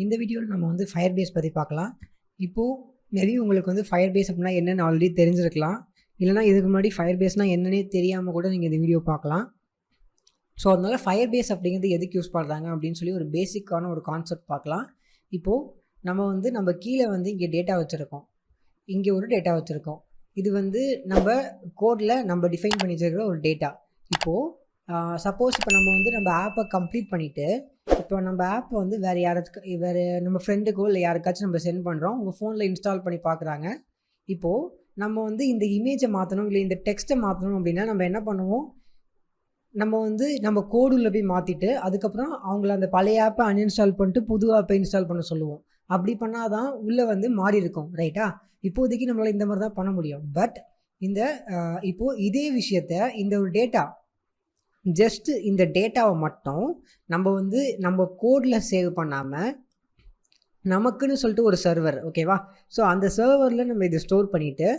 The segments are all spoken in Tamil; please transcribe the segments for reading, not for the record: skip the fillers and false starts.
இந்த வீடியோவில் நம்ம வந்து ஃபயர்பேஸ் பற்றி பார்க்கலாம். இப்போது மேபி உங்களுக்கு வந்து ஃபயர்பேஸ் அப்படின்னா என்னென்னு ஆல்ரெடி தெரிஞ்சிருக்கலாம். இல்லைனா இதுக்கு முன்னாடி ஃபயர்பேஸ்னால் என்னன்னே தெரியாமல் கூட நீங்கள் இந்த வீடியோ பார்க்கலாம். ஸோ அதனால் ஃபயர்பேஸ் அப்படிங்கிறது எதுக்கு யூஸ் பண்ணுறாங்க அப்படின்னு சொல்லி ஒரு பேசிக்கான ஒரு கான்செப்ட் பார்க்கலாம். இப்போது நம்ம கீழே வந்து இங்கே டேட்டா வச்சுருக்கோம், இங்கே ஒரு டேட்டா வச்சுருக்கோம். இது வந்து நம்ம கோடில் நம்ம டிஃபைன் பண்ணி வச்சுருக்கிற ஒரு டேட்டா. இப்போது சப்போஸ் இப்போ நம்ம ஆப்பை கம்ப்ளீட் பண்ணிவிட்டு இப்போ நம்ம ஆப்பை வந்து வேறு நம்ம ஃப்ரெண்டுக்கோ இல்லை யாருக்காச்சும் நம்ம சென்ட் பண்ணுறோம். உங்கள் ஃபோனில் இன்ஸ்டால் பண்ணி பார்க்குறாங்க. இப்போது நம்ம வந்து இந்த இமேஜை மாற்றணும் இல்லை இந்த டெக்ஸ்ட்டை மாற்றணும் அப்படின்னா நம்ம என்ன பண்ணுவோம், நம்ம கோடுள்ள போய் மாற்றிட்டு அதுக்கப்புறம் அவங்கள அந்த பழைய ஆப்பை அன்இன்ஸ்டால் பண்ணிட்டு புது ஆப்பை இன்ஸ்டால் பண்ண சொல்லுவோம். அப்படி பண்ணால் தான் உள்ளே வந்து மாறி இருக்கும், ரைட்டா? இப்போதைக்கு நம்மளால் இந்த மாதிரி தான் பண்ண முடியும். பட் இப்போது இதே விஷயத்த இந்த ஒரு டேட்டா ஜஸ்ட் இந்த டேட்டாவை மட்டும் நம்ம கோடில் சேவ் பண்ணாமல் நமக்குன்னு சொல்லிட்டு ஒரு சர்வர், ஓகேவா? ஸோ அந்த சர்வரில் நம்ம இதை ஸ்டோர் பண்ணிவிட்டு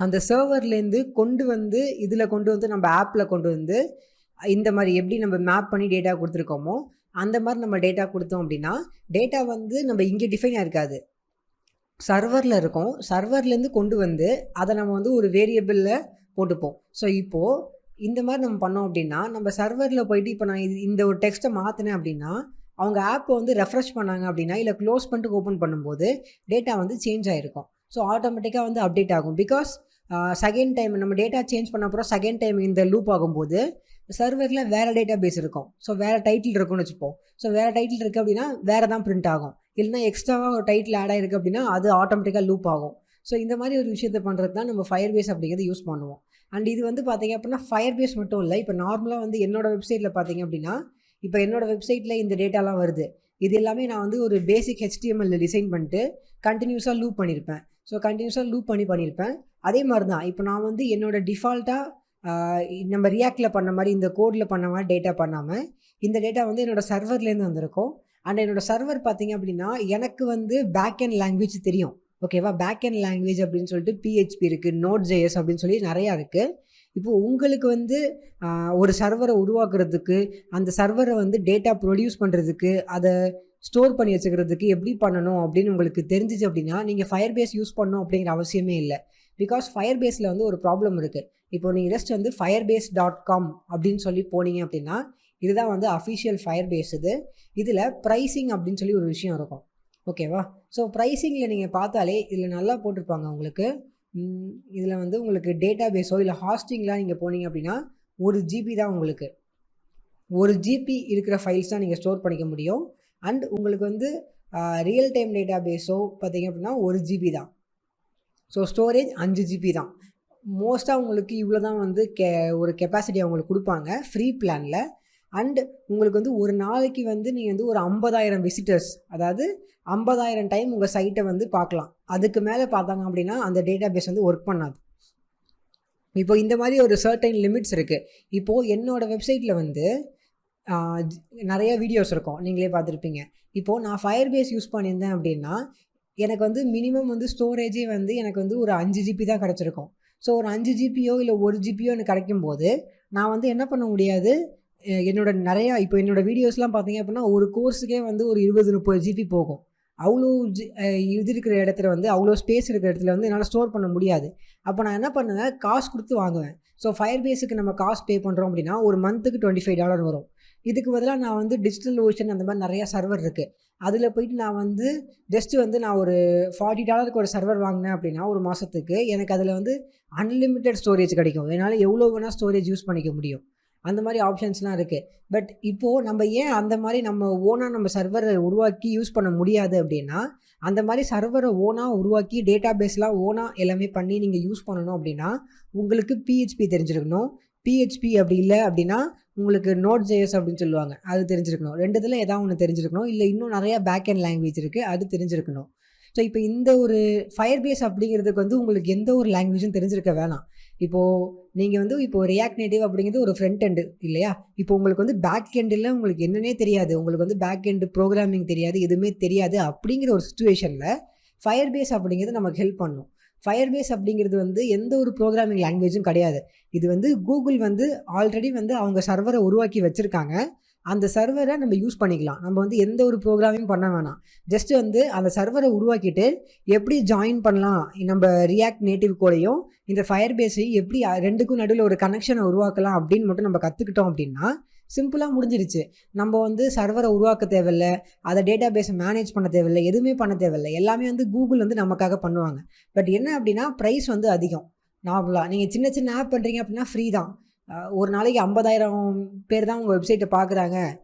அந்த சர்வர்லேருந்து இதில் கொண்டு வந்து நம்ம ஆப்பில் கொண்டு வந்து இந்த மாதிரி எப்படி நம்ம மேப் பண்ணி டேட்டா கொடுத்துருக்கோமோ அந்த மாதிரி நம்ம டேட்டா கொடுத்தோம் அப்படின்னா டேட்டா வந்து நம்ம இங்கே டிஃபைனாக இருக்காது, சர்வரில் இருக்கும். சர்வர்லேருந்து கொண்டு வந்து அதை நம்ம வந்து ஒரு வேரியபிளில் போட்டுப்போம். ஸோ இப்போது இந்த மாதிரி நம்ம பண்ணோம் அப்படின்னா நம்ம சர்வரில் போயிட்டு இப்போ நான் இந்த ஒரு டெக்ஸ்ட்டை மாற்றினேன் அப்படின்னா அவங்க ஆப்பை வந்து ரெஃப்ரெஷ் பண்ணாங்க அப்படின்னா இல்லை க்ளோஸ் பண்ணிட்டு ஓப்பன் பண்ணும்போது டேட்டா வந்து சேஞ்ச் ஆகிருக்கும். ஸோ ஆட்டோமேட்டிக்காக வந்து அப்டேட் ஆகும். பிகாஸ் செகண்ட் டைம் நம்ம டேட்டா சேஞ்ச் பண்ண அப்புறம் செகண்ட் டைம் இந்த லூப் ஆகும்போது சர்வரில் வேறு டேட்டா பேஸ் இருக்கும். ஸோ வேறு டைட்டில் இருக்குன்னு வச்சுப்போம். ஸோ வேறு டைட்டில் இருக்குது அப்படின்னா வேறு தான் பிரிண்ட் ஆகும். இல்லைனா எக்ஸ்ட்ராவாக ஒரு டைட்டில் ஆட் ஆகிருக்கு அப்படின்னா அது ஆட்டோமேட்டிக்காக லூப் ஆகும். ஸோ இந்த மாதிரி ஒரு விஷயத்தை பண்ணுறது தான் நம்ம ஃபயர்பேஸ் அப்படிங்கிறது யூஸ் பண்ணுவோம். அண்ட் இது வந்து பார்த்திங்க அப்படின்னா ஃபயர்பேஸ் மட்டும் இல்லை. இப்போ நார்மலாக வந்து என்னோடய வெப்சைட்டில் பார்த்திங்க அப்படின்னா இப்போ என்னோடய வெப்சைட்டில் இந்த டேட்டாலாம் வருது. இது எல்லாமே நான் வந்து ஒரு பேசிக் HTML டிசைன் பண்ணிட்டு கண்டினியூஸாக லூப் பண்ணியிருப்பேன். ஸோ கண்டினியூஸாக லூப் பண்ணியிருப்பேன். அதே மாதிரி தான் இப்போ நான் வந்து என்னோடய டிஃபால்ட்டாக நம்ம ரியாக்டில் பண்ண மாதிரி இந்த கோடில் பண்ண மாதிரி டேட்டா பண்ணாமல் இந்த டேட்டா வந்து என்னோடய சர்வர்லேருந்து வந்திருக்கும். அண்ட் என்னோடய சர்வர் பார்த்திங்க அப்படின்னா எனக்கு வந்து பேக் அண்ட் லாங்குவேஜ் தெரியும், ஓகேவா? பேக் அண்ட் லாங்குவேஜ் அப்படின்னு சொல்லிட்டு PHP இருக்குது, Node.js அப்படின்னு சொல்லி நிறையா இருக்குது. இப்போது உங்களுக்கு வந்து ஒரு சர்வரை உருவாக்குறதுக்கு அந்த சர்வரை வந்து டேட்டா ப்ரொடியூஸ் பண்ணுறதுக்கு அதை ஸ்டோர் பண்ணி வச்சுக்கிறதுக்கு எப்படி பண்ணணும் அப்படின்னு உங்களுக்கு தெரிஞ்சிச்சு அப்படின்னா நீங்கள் ஃபயர்பேஸ் யூஸ் பண்ணணும் அப்படிங்கிற அவசியமே இல்லை. பிகாஸ் ஃபயர்பேஸில் வந்து ஒரு ப்ராப்ளம் இருக்குது. இப்போ நீங்கள் ஜஸ்ட் வந்து firebase.com அப்படின்னு சொல்லி போனீங்க அப்படின்னா இதுதான் வந்து அஃபிஷியல் ஃபயர்பேஸ். இதில் ப்ரைஸிங் அப்படின்னு சொல்லி ஒரு விஷயம் இருக்கும், ஓகேவா? ஸோ ப்ரைஸிங்கில் நீங்கள் பார்த்தாலே இதில் நல்லா போட்டிருப்பாங்க உங்களுக்கு. இதில் வந்து உங்களுக்கு டேட்டா பேஸோ இல்லை ஹாஸ்டிங்லாம் நீங்கள் போனீங்க அப்படின்னா 1 GB தான், உங்களுக்கு 1 GB இருக்கிற ஃபைல்ஸ் தான் நீங்கள் ஸ்டோர் பண்ணிக்க முடியும். அண்ட் உங்களுக்கு வந்து ரியல் டைம் டேட்டா பேஸோ பார்த்தீங்க அப்படின்னா 1 GB தான். ஸோ ஸ்டோரேஜ் 5 GB தான். மோஸ்ட்டாக உங்களுக்கு இவ்வளோ தான் வந்து ஒரு கெப்பாசிட்டி அவங்களுக்கு கொடுப்பாங்க ஃப்ரீ பிளானில். அண்ட் உங்களுக்கு வந்து ஒரு நாளைக்கு வந்து நீங்கள் வந்து ஒரு 50,000 விசிட்டர்ஸ், அதாவது 50,000 டைம் உங்கள் சைட்டை வந்து பார்க்கலாம். அதுக்கு மேலே பார்த்தாங்க அப்படின்னா அந்த டேட்டா பேஸ் வந்து ஒர்க் பண்ணாது. இப்போ இந்த மாதிரி ஒரு சர்டைன் லிமிட்ஸ் இருக்குது. இப்போது என்னோடய வெப்சைட்டில் வந்து நிறைய வீடியோஸ் இருக்கும், நீங்களே பார்த்துருப்பீங்க. இப்போது நான் ஃபயர்பேஸ் யூஸ் பண்ணியிருந்தேன் அப்படின்னா எனக்கு வந்து மினிமம் வந்து ஸ்டோரேஜே வந்து எனக்கு வந்து ஒரு 5 GB தான் கிடச்சிருக்கும். ஸோ ஒரு 5 GBயோ இல்லை 1 GBயோ எனக்கு கிடைக்கும் போது நான் வந்து என்ன பண்ண முடியாது, இப்போ என்னோடய வீடியோஸ்லாம் பார்த்தீங்க அப்படின்னா ஒரு கோர்ஸுக்கே வந்து ஒரு 20-30 GB போகும். அவ்வளோ இது இருக்கிற இடத்துல வந்து அவ்வளோ ஸ்பேஸ் இருக்கிற இடத்துல வந்து என்னால் ஸ்டோர் பண்ண முடியாது. அப்போ நான் என்ன பண்ணுவேன், காசு கொடுத்து வாங்குவேன். ஸோ ஃபயர்பேஸுக்கு நம்ம காசு பே பண்ணுறோம் அப்படின்னா ஒரு மந்த்துக்கு $25 வரும். இதுக்கு பதிலாக நான் வந்து டிஜிட்டல் ஓஷன் அந்த மாதிரி நிறையா சர்வர் இருக்குது. அதில் போயிட்டு நான் வந்து ஜஸ்ட்டு வந்து நான் ஒரு $40 ஒரு சர்வர் வாங்கினேன் அப்படின்னா ஒரு மாதத்துக்கு எனக்கு அதில் வந்து அன்லிமிட்டெட் ஸ்டோரேஜ் கிடைக்கும். என்னால் எவ்வளோ வேணால் ஸ்டோரேஜ் யூஸ் பண்ணிக்க முடியும். அந்த மாதிரி ஆப்ஷன்ஸ்லாம் இருக்குது. பட் இப்போது நம்ம ஏன் அந்த மாதிரி நம்ம ஓனாக நம்ம சர்வரை உருவாக்கி யூஸ் பண்ண முடியாது அப்படின்னா, அந்த மாதிரி சர்வரை ஓனாக உருவாக்கி டேட்டா பேஸ்லாம் ஓனாக எல்லாமே பண்ணி நீங்கள் யூஸ் பண்ணணும் அப்படின்னா உங்களுக்கு PHP தெரிஞ்சிருக்கணும். PHP அப்படி இல்லை அப்படின்னா உங்களுக்கு Node.js அப்படின்னு சொல்லுவாங்க, அது தெரிஞ்சிருக்கணும். 2 இதில் ஏதாவது ஒன்று தெரிஞ்சிருக்கணும். இல்லை இன்னும் நிறையா பேக் அண்ட் லாங்குவேஜ் இருக்குது, அது தெரிஞ்சிருக்கணும். ஸோ இப்போ இந்த ஒரு ஃபயர்பேஸ் அப்படிங்கிறதுக்கு வந்து உங்களுக்கு எந்த ஒரு லாங்குவேஜும் தெரிஞ்சிருக்க வேணாம். இப்போது நீங்கள் வந்து ரியாக்ட் நேட்டிவ் அப்படிங்கிறது ஒரு ஃப்ரண்ட் எண்டு இல்லையா? இப்போ உங்களுக்கு வந்து பேக் எண்டில் உங்களுக்கு என்னன்னே தெரியாது, உங்களுக்கு வந்து பேக் எண்டு ப்ரோக்ராமிங் தெரியாது, எதுவுமே தெரியாது. அப்படிங்கிற ஒரு சிச்சுவேஷனில் ஃபயர்பேஸ் அப்படிங்கிறது நமக்கு ஹெல்ப் பண்ணும். ஃபயர்பேஸ் அப்படிங்கிறது வந்து எந்த ஒரு ப்ரோக்ராமிங் லாங்குவேஜும் கிடையாது. இது வந்து கூகுள் வந்து ஆல்ரெடி வந்து அவங்க சர்வரை உருவாக்கி வச்சுருக்காங்க. அந்த சர்வரை நம்ம யூஸ் பண்ணிக்கலாம். நம்ம வந்து எந்த ஒரு ப்ரோக்ராமிங் பண்ண வேணாம். ஜஸ்ட் வந்து அந்த சர்வரை உருவாக்கிட்டு எப்படி ஜாயின் பண்ணலாம் நம்ம ரியாக்ட் நேட்டிவ் கோடையும் இந்த ஃபயர் பேஸையும் எப்படி 2க்கும் நடுவில் ஒரு கனெக்ஷனை உருவாக்கலாம் அப்படின்னு மட்டும் நம்ம கற்றுக்கிட்டோம் அப்படின்னா சிம்பிளாக முடிஞ்சிருச்சு. நம்ம வந்து சர்வரை உருவாக்க தேவையில்லை, அதை டேட்டா பேஸை மேனேஜ் பண்ண தேவையில்லை, எதுவுமே பண்ண தேவையில்லை. எல்லாமே வந்து கூகுள் வந்து நமக்காக பண்ணுவாங்க. பட் என்ன அப்படின்னா ப்ரைஸ் வந்து அதிகம். நார்மலாக நீங்கள் சின்ன சின்ன ஆப் பண்ணுறீங்க அப்படின்னா ஃப்ரீ தான். ஒரு நாளைக்கு 50,000 பேர் தான் உங்கள் வெப்சைட்டை பார்க்குறாங்க,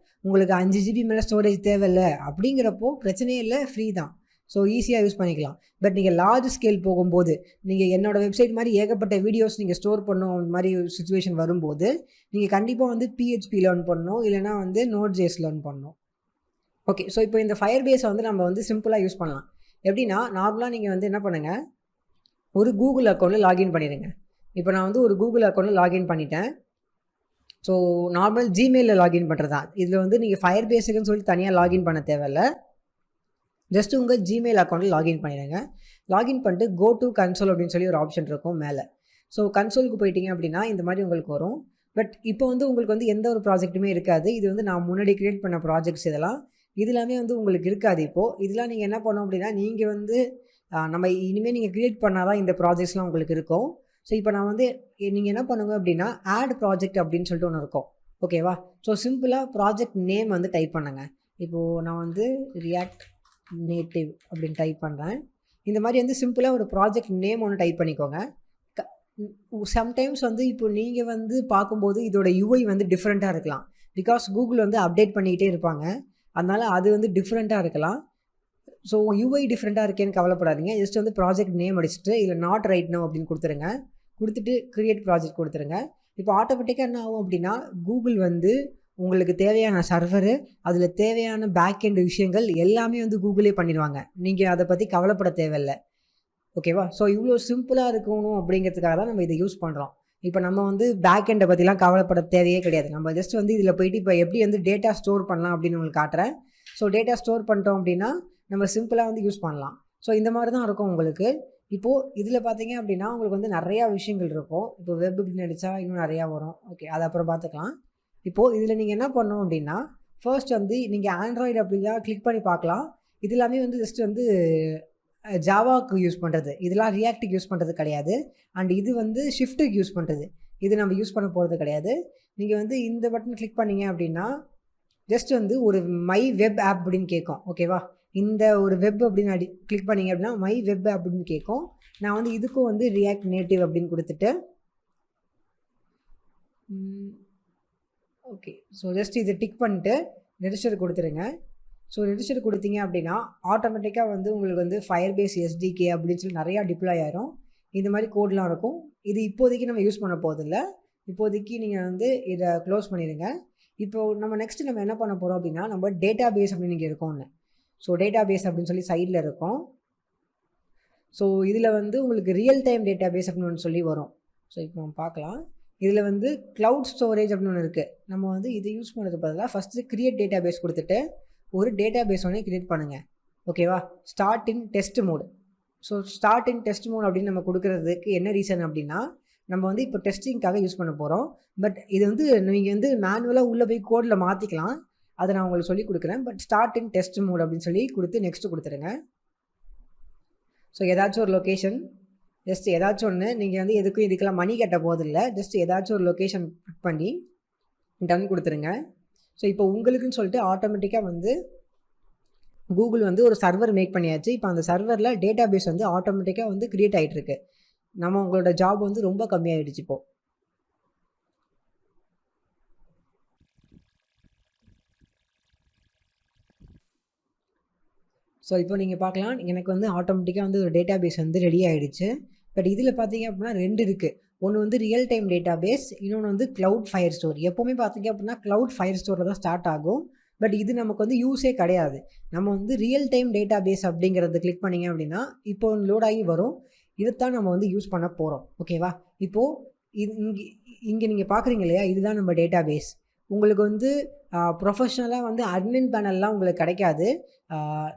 உங்களுக்கு 5 GB மேலே ஸ்டோரேஜ் தேவையில்லை அப்படிங்கிறப்போ பிரச்சனையே இல்லை, ஃப்ரீ தான். ஸோ ஈஸியாக யூஸ் பண்ணிக்கலாம். பட் நீங்கள் லார்ஜ் ஸ்கேல் போகும்போது நீங்கள் என்னோடய வெப்சைட் மாதிரி ஏகப்பட்ட வீடியோஸ் நீங்கள் ஸ்டோர் பண்ணணும் மாதிரி சுச்சுவேஷன் வரும்போது நீங்கள் கண்டிப்பாக வந்து PHP லேர்ன் பண்ணணும், இல்லைனா வந்து Node.js லேர்ன் பண்ணணும். ஓகே, ஸோ இப்போ இந்த ஃபயர் பேஸை வந்து நம்ம வந்து சிம்பிளாக யூஸ் பண்ணலாம். எப்படின்னா நார்மலாக நீங்கள் வந்து என்ன பண்ணுங்கள், ஒரு கூகுள் அக்கௌண்ட்டில் லாகின் பண்ணிடுங்க. இப்போ நான் வந்து ஒரு கூகுள் அக்கௌண்ட்டில் லாகின் பண்ணிட்டேன். ஸோ நார்மல் ஜிமெயிலில் லாகின் பண்ணுறது தான். இதில் வந்து நீங்கள் ஃபயர் பேஸுக்குன்னு சொல்லி தனியாக லாகின் பண்ண தேவையில்லை. ஜஸ்ட்டு உங்கள் ஜிமெயில் அக்கௌண்ட்டில் லாகின் பண்ணிடுங்க. லாகின் பண்ணிட்டு கோ டு கன்சோல் அப்படின்னு சொல்லி ஒரு ஆப்ஷன் இருக்கும் மேலே. ஸோ கன்சோலுக்கு போயிட்டீங்க அப்படின்னா இந்த மாதிரி உங்களுக்கு வரும். பட் இப்போ வந்து உங்களுக்கு வந்து எந்த ஒரு ப்ராஜெக்ட்டுமே இருக்காது. இது வந்து நான் முன்னாடி க்ரியேட் பண்ண ப்ராஜெக்ட்ஸ் இதெல்லாம். இது எல்லாமே வந்து உங்களுக்கு இருக்காது இப்போது. இதெல்லாம் நீங்கள் என்ன பண்ணணும் அப்படின்னா நீங்கள் வந்து நம்ம இனிமேல் நீங்கள் க்ரியேட் பண்ணால் தான் இந்த ப்ராஜெக்ட்ஸ்லாம் உங்களுக்கு இருக்கும். ஸோ இப்போ நான் வந்து நீங்கள் என்ன பண்ணுங்க அப்படின்னா ஆட் ப்ராஜெக்ட் அப்படின்னு சொல்லிட்டு ஒன்று இருக்கும். ஓகேவா? ஸோ சிம்பிளாக ப்ராஜெக்ட் நேம் வந்து டைப் பண்ணுங்க. இப்போது நான் வந்து ரியாக்ட் நேட்டிவ் அப்படின்னு டைப் பண்ணுறேன். இந்த மாதிரி வந்து சிம்பிளாக ஒரு ப்ராஜெக்ட் நேம் ஒன்று டைப் பண்ணிக்கோங்க. சம்டைம்ஸ் வந்து இப்போ நீங்கள் வந்து பார்க்கும்போது இதோட UI வந்து டிஃப்ரெண்ட்டாக இருக்கலாம். பிகாஸ் கூகுள் வந்து அப்டேட் பண்ணிக்கிட்டே இருப்பாங்க. அதனால் அது வந்து டிஃப்ரெண்ட்டாக இருக்கலாம். ஸோ UI டிஃப்ரெண்ட்டாக இருக்கேன்னு கவலைப்படாதீங்க. ஜஸ்ட் வந்து ப்ராஜெக்ட் நேம் அடிச்சுட்டு இதில் நாட் ரைட் நவ் அப்படின்னு கொடுத்துருங்க. கொடுத்துட்டு க்ரியேட் ப்ராஜெக்ட் கொடுத்துருங்க. இப்போ ஆட்டோமேட்டிக்காக என்ன ஆகும் அப்படின்னா கூகுள் வந்து உங்களுக்கு தேவையான சர்வரு, அதில் தேவையான பேக்-எண்ட் விஷயங்கள் எல்லாமே வந்து கூகுளே பண்ணிடுவாங்க. நீங்கள் அதை பற்றி கவலைப்பட தேவையில்லை. ஓகேவா? ஸோ இவ்வளோ சிம்பிளாக இருக்கணும் அப்படிங்கிறதுக்காக தான் நம்ம இதை யூஸ் பண்ணுறோம். இப்போ நம்ம வந்து பேக்-எண்டை பற்றிலாம் கவலைப்பட தேவையே கிடையாது. நம்ம ஜஸ்ட் வந்து இதில் போயிட்டு இப்போ எப்படி வந்து டேட்டா ஸ்டோர் பண்ணலாம் அப்படின்னு உங்களுக்கு காட்டுறேன். ஸோ டேட்டா ஸ்டோர் பண்ணிட்டோம் அப்படின்னா நம்ம சிம்பிளாக வந்து யூஸ் பண்ணலாம். ஸோ இந்த மாதிரி தான் இருக்கும் உங்களுக்கு. இப்போது இதில் பார்த்தீங்க அப்படின்னா உங்களுக்கு வந்து நிறையா விஷயங்கள் இருக்கும். இப்போ வெப் அப்படின்னு அடித்தா இன்னும் நிறையா வரும். ஓகே, அதை அப்புறம் பார்த்துக்கலாம். இப்போது இதில் நீங்கள் என்ன பண்ணணும் அப்படின்னா ஃபர்ஸ்ட் வந்து நீங்கள் ஆண்ட்ராய்டு அப்படிலாம் கிளிக் பண்ணி பார்க்கலாம். இது எல்லாமே வந்து ஜஸ்ட் வந்து ஜாவாவுக்கு யூஸ் பண்ணுறது, இதெல்லாம் ரியாக்ட்டுக்கு யூஸ் பண்ணுறது கிடையாது. அண்ட் இது வந்து ஷிஃப்ட்டுக்கு யூஸ் பண்ணுறது, இது நம்ம யூஸ் பண்ண போகிறது கிடையாது. நீங்கள் வந்து இந்த பட்டன் கிளிக் பண்ணிங்க அப்படின்னா ஜஸ்ட் வந்து ஒரு மை வெப் ஆப் அப்படின்னு கேட்கும். ஓகேவா? இந்த ஒரு வெப் அப்படின்னு கிளிக் பண்ணிங்க அப்படின்னா மை வெப் ஆப் அப்படின்னு கேட்கும். நான் வந்து இதுக்கும் வந்து ரியாக்ட் நேட்டிவ் அப்படின்னு கொடுத்துட்டு ஓகே, ஸோ ஜஸ்ட் இதை டிக் பண்ணிட்டு ரெஜிஸ்டர் கொடுத்துருங்க. ஸோ ரெஜிஸ்டர் கொடுத்தீங்க அப்படின்னா ஆட்டோமேட்டிக்காக வந்து உங்களுக்கு வந்து ஃபயர் பேஸ் SDK அப்படின்னு சொல்லி நிறையா டிப்ளாய் ஆயிரும். இந்த மாதிரி கோட்லாம் இருக்கும். இது இப்போதைக்கு நம்ம யூஸ் பண்ண போதில்லை. இப்போதைக்கு நீங்கள் வந்து இதை க்ளோஸ் பண்ணிடுங்க. இப்போது நம்ம நெக்ஸ்ட்டு நம்ம என்ன பண்ண போகிறோம் அப்படின்னா நம்ம டேட்டா பேஸ் அப்படின்னு இங்கே இருக்கோம் ஒன்று. ஸோ டேட்டா பேஸ் அப்படின்னு சொல்லி சைடில் இருக்கும். ஸோ இதில் வந்து உங்களுக்கு ரியல் டைம் டேட்டா பேஸ் அப்படின்னு ஒன்று சொல்லி வரும். ஸோ இப்போ நம்ம பார்க்கலாம். இதில் வந்து க்ளவுட் ஸ்டோரேஜ் அப்படின்னு ஒன்று இருக்குது. நம்ம வந்து இதை யூஸ் பண்ணுறது பதிலாக ஃபஸ்ட்டு க்ரியேட் டேட்டா பேஸ் கொடுத்துட்டு ஒரு டேட்டா பேஸ் ஒன்றே க்ரியேட் பண்ணுங்கள். ஓகேவா? Start in test mode. So start in test mode அப்படின்னு நம்ம கொடுக்குறதுக்கு என்ன ரீசன் அப்படின்னா நம்ம வந்து இப்போ டெஸ்டிங்காக யூஸ் பண்ண போகிறோம். பட் இது வந்து நீங்கள் வந்து மேனுவலாக உள்ளே போய் கோடில் மாற்றிக்கலாம். அதை நான் உங்களுக்கு சொல்லி கொடுக்குறேன். But start in test mode அப்படின்னு சொல்லி கொடுத்து நெக்ஸ்ட்டு கொடுத்துருங்க. ஸோ ஏதாச்சும் ஒரு லொக்கேஷன், ஜஸ்ட் ஏதாச்சும் ஒன்று, நீங்கள் வந்து எதுக்கும் இதுக்கெல்லாம் மணி கட்ட போதில்லை. ஜஸ்ட் ஏதாச்சும் ஒரு லொக்கேஷன் பிக் பண்ணி டன் கொடுத்துருங்க. ஸோ இப்போ உங்களுக்குன்னு சொல்லிட்டு ஆட்டோமேட்டிக்காக வந்து கூகுள் வந்து ஒரு சர்வர் மேக் பண்ணியாச்சு. இப்போ அந்த சர்வரில் டேட்டா பேஸ் வந்து ஆட்டோமேட்டிக்காக வந்து க்ரியேட் ஆகிட்டுருக்கு. நம்ம உங்களோட ஜாப் வந்து ரொம்ப கம்மியாகிடுச்சு இப்போது. ஸோ இப்போ நீங்கள் பார்க்கலாம், எனக்கு வந்து ஆட்டோமேட்டிக்காக வந்து ஒரு டேட்டா பேஸ் வந்து ரெடி ஆகிடுச்சு. பட் இதில் பார்த்தீங்க அப்படின்னா 2 இருக்குது. ஒன்று வந்து ரியல் டைம் டேட்டா பேஸ், இன்னொன்று வந்து க்ளவுட் ஃபயர் ஸ்டோர். எப்போவுமே பார்த்தீங்க அப்படின்னா க்ளவுட் ஃபயர் ஸ்டோரில் தான் ஸ்டார்ட் ஆகும். பட் இது நமக்கு வந்து யூஸே கிடையாது. நம்ம வந்து ரியல் டைம் டேட்டா பேஸ் அப்படிங்கிறத கிளிக் பண்ணிங்க அப்படின்னா இப்போ லோட் ஆகி வரும். இதைத்தான் நம்ம வந்து யூஸ் பண்ண போகிறோம். ஓகேவா? இப்போது இது இங்கே நீங்கள் பார்க்குறீங்க இல்லையா, இதுதான் நம்ம டேட்டா பேஸ். உங்களுக்கு வந்து ப்ரொஃபஷ்னலாக வந்து அட்மின் பேனல்லாம் உங்களுக்கு கிடைக்காது.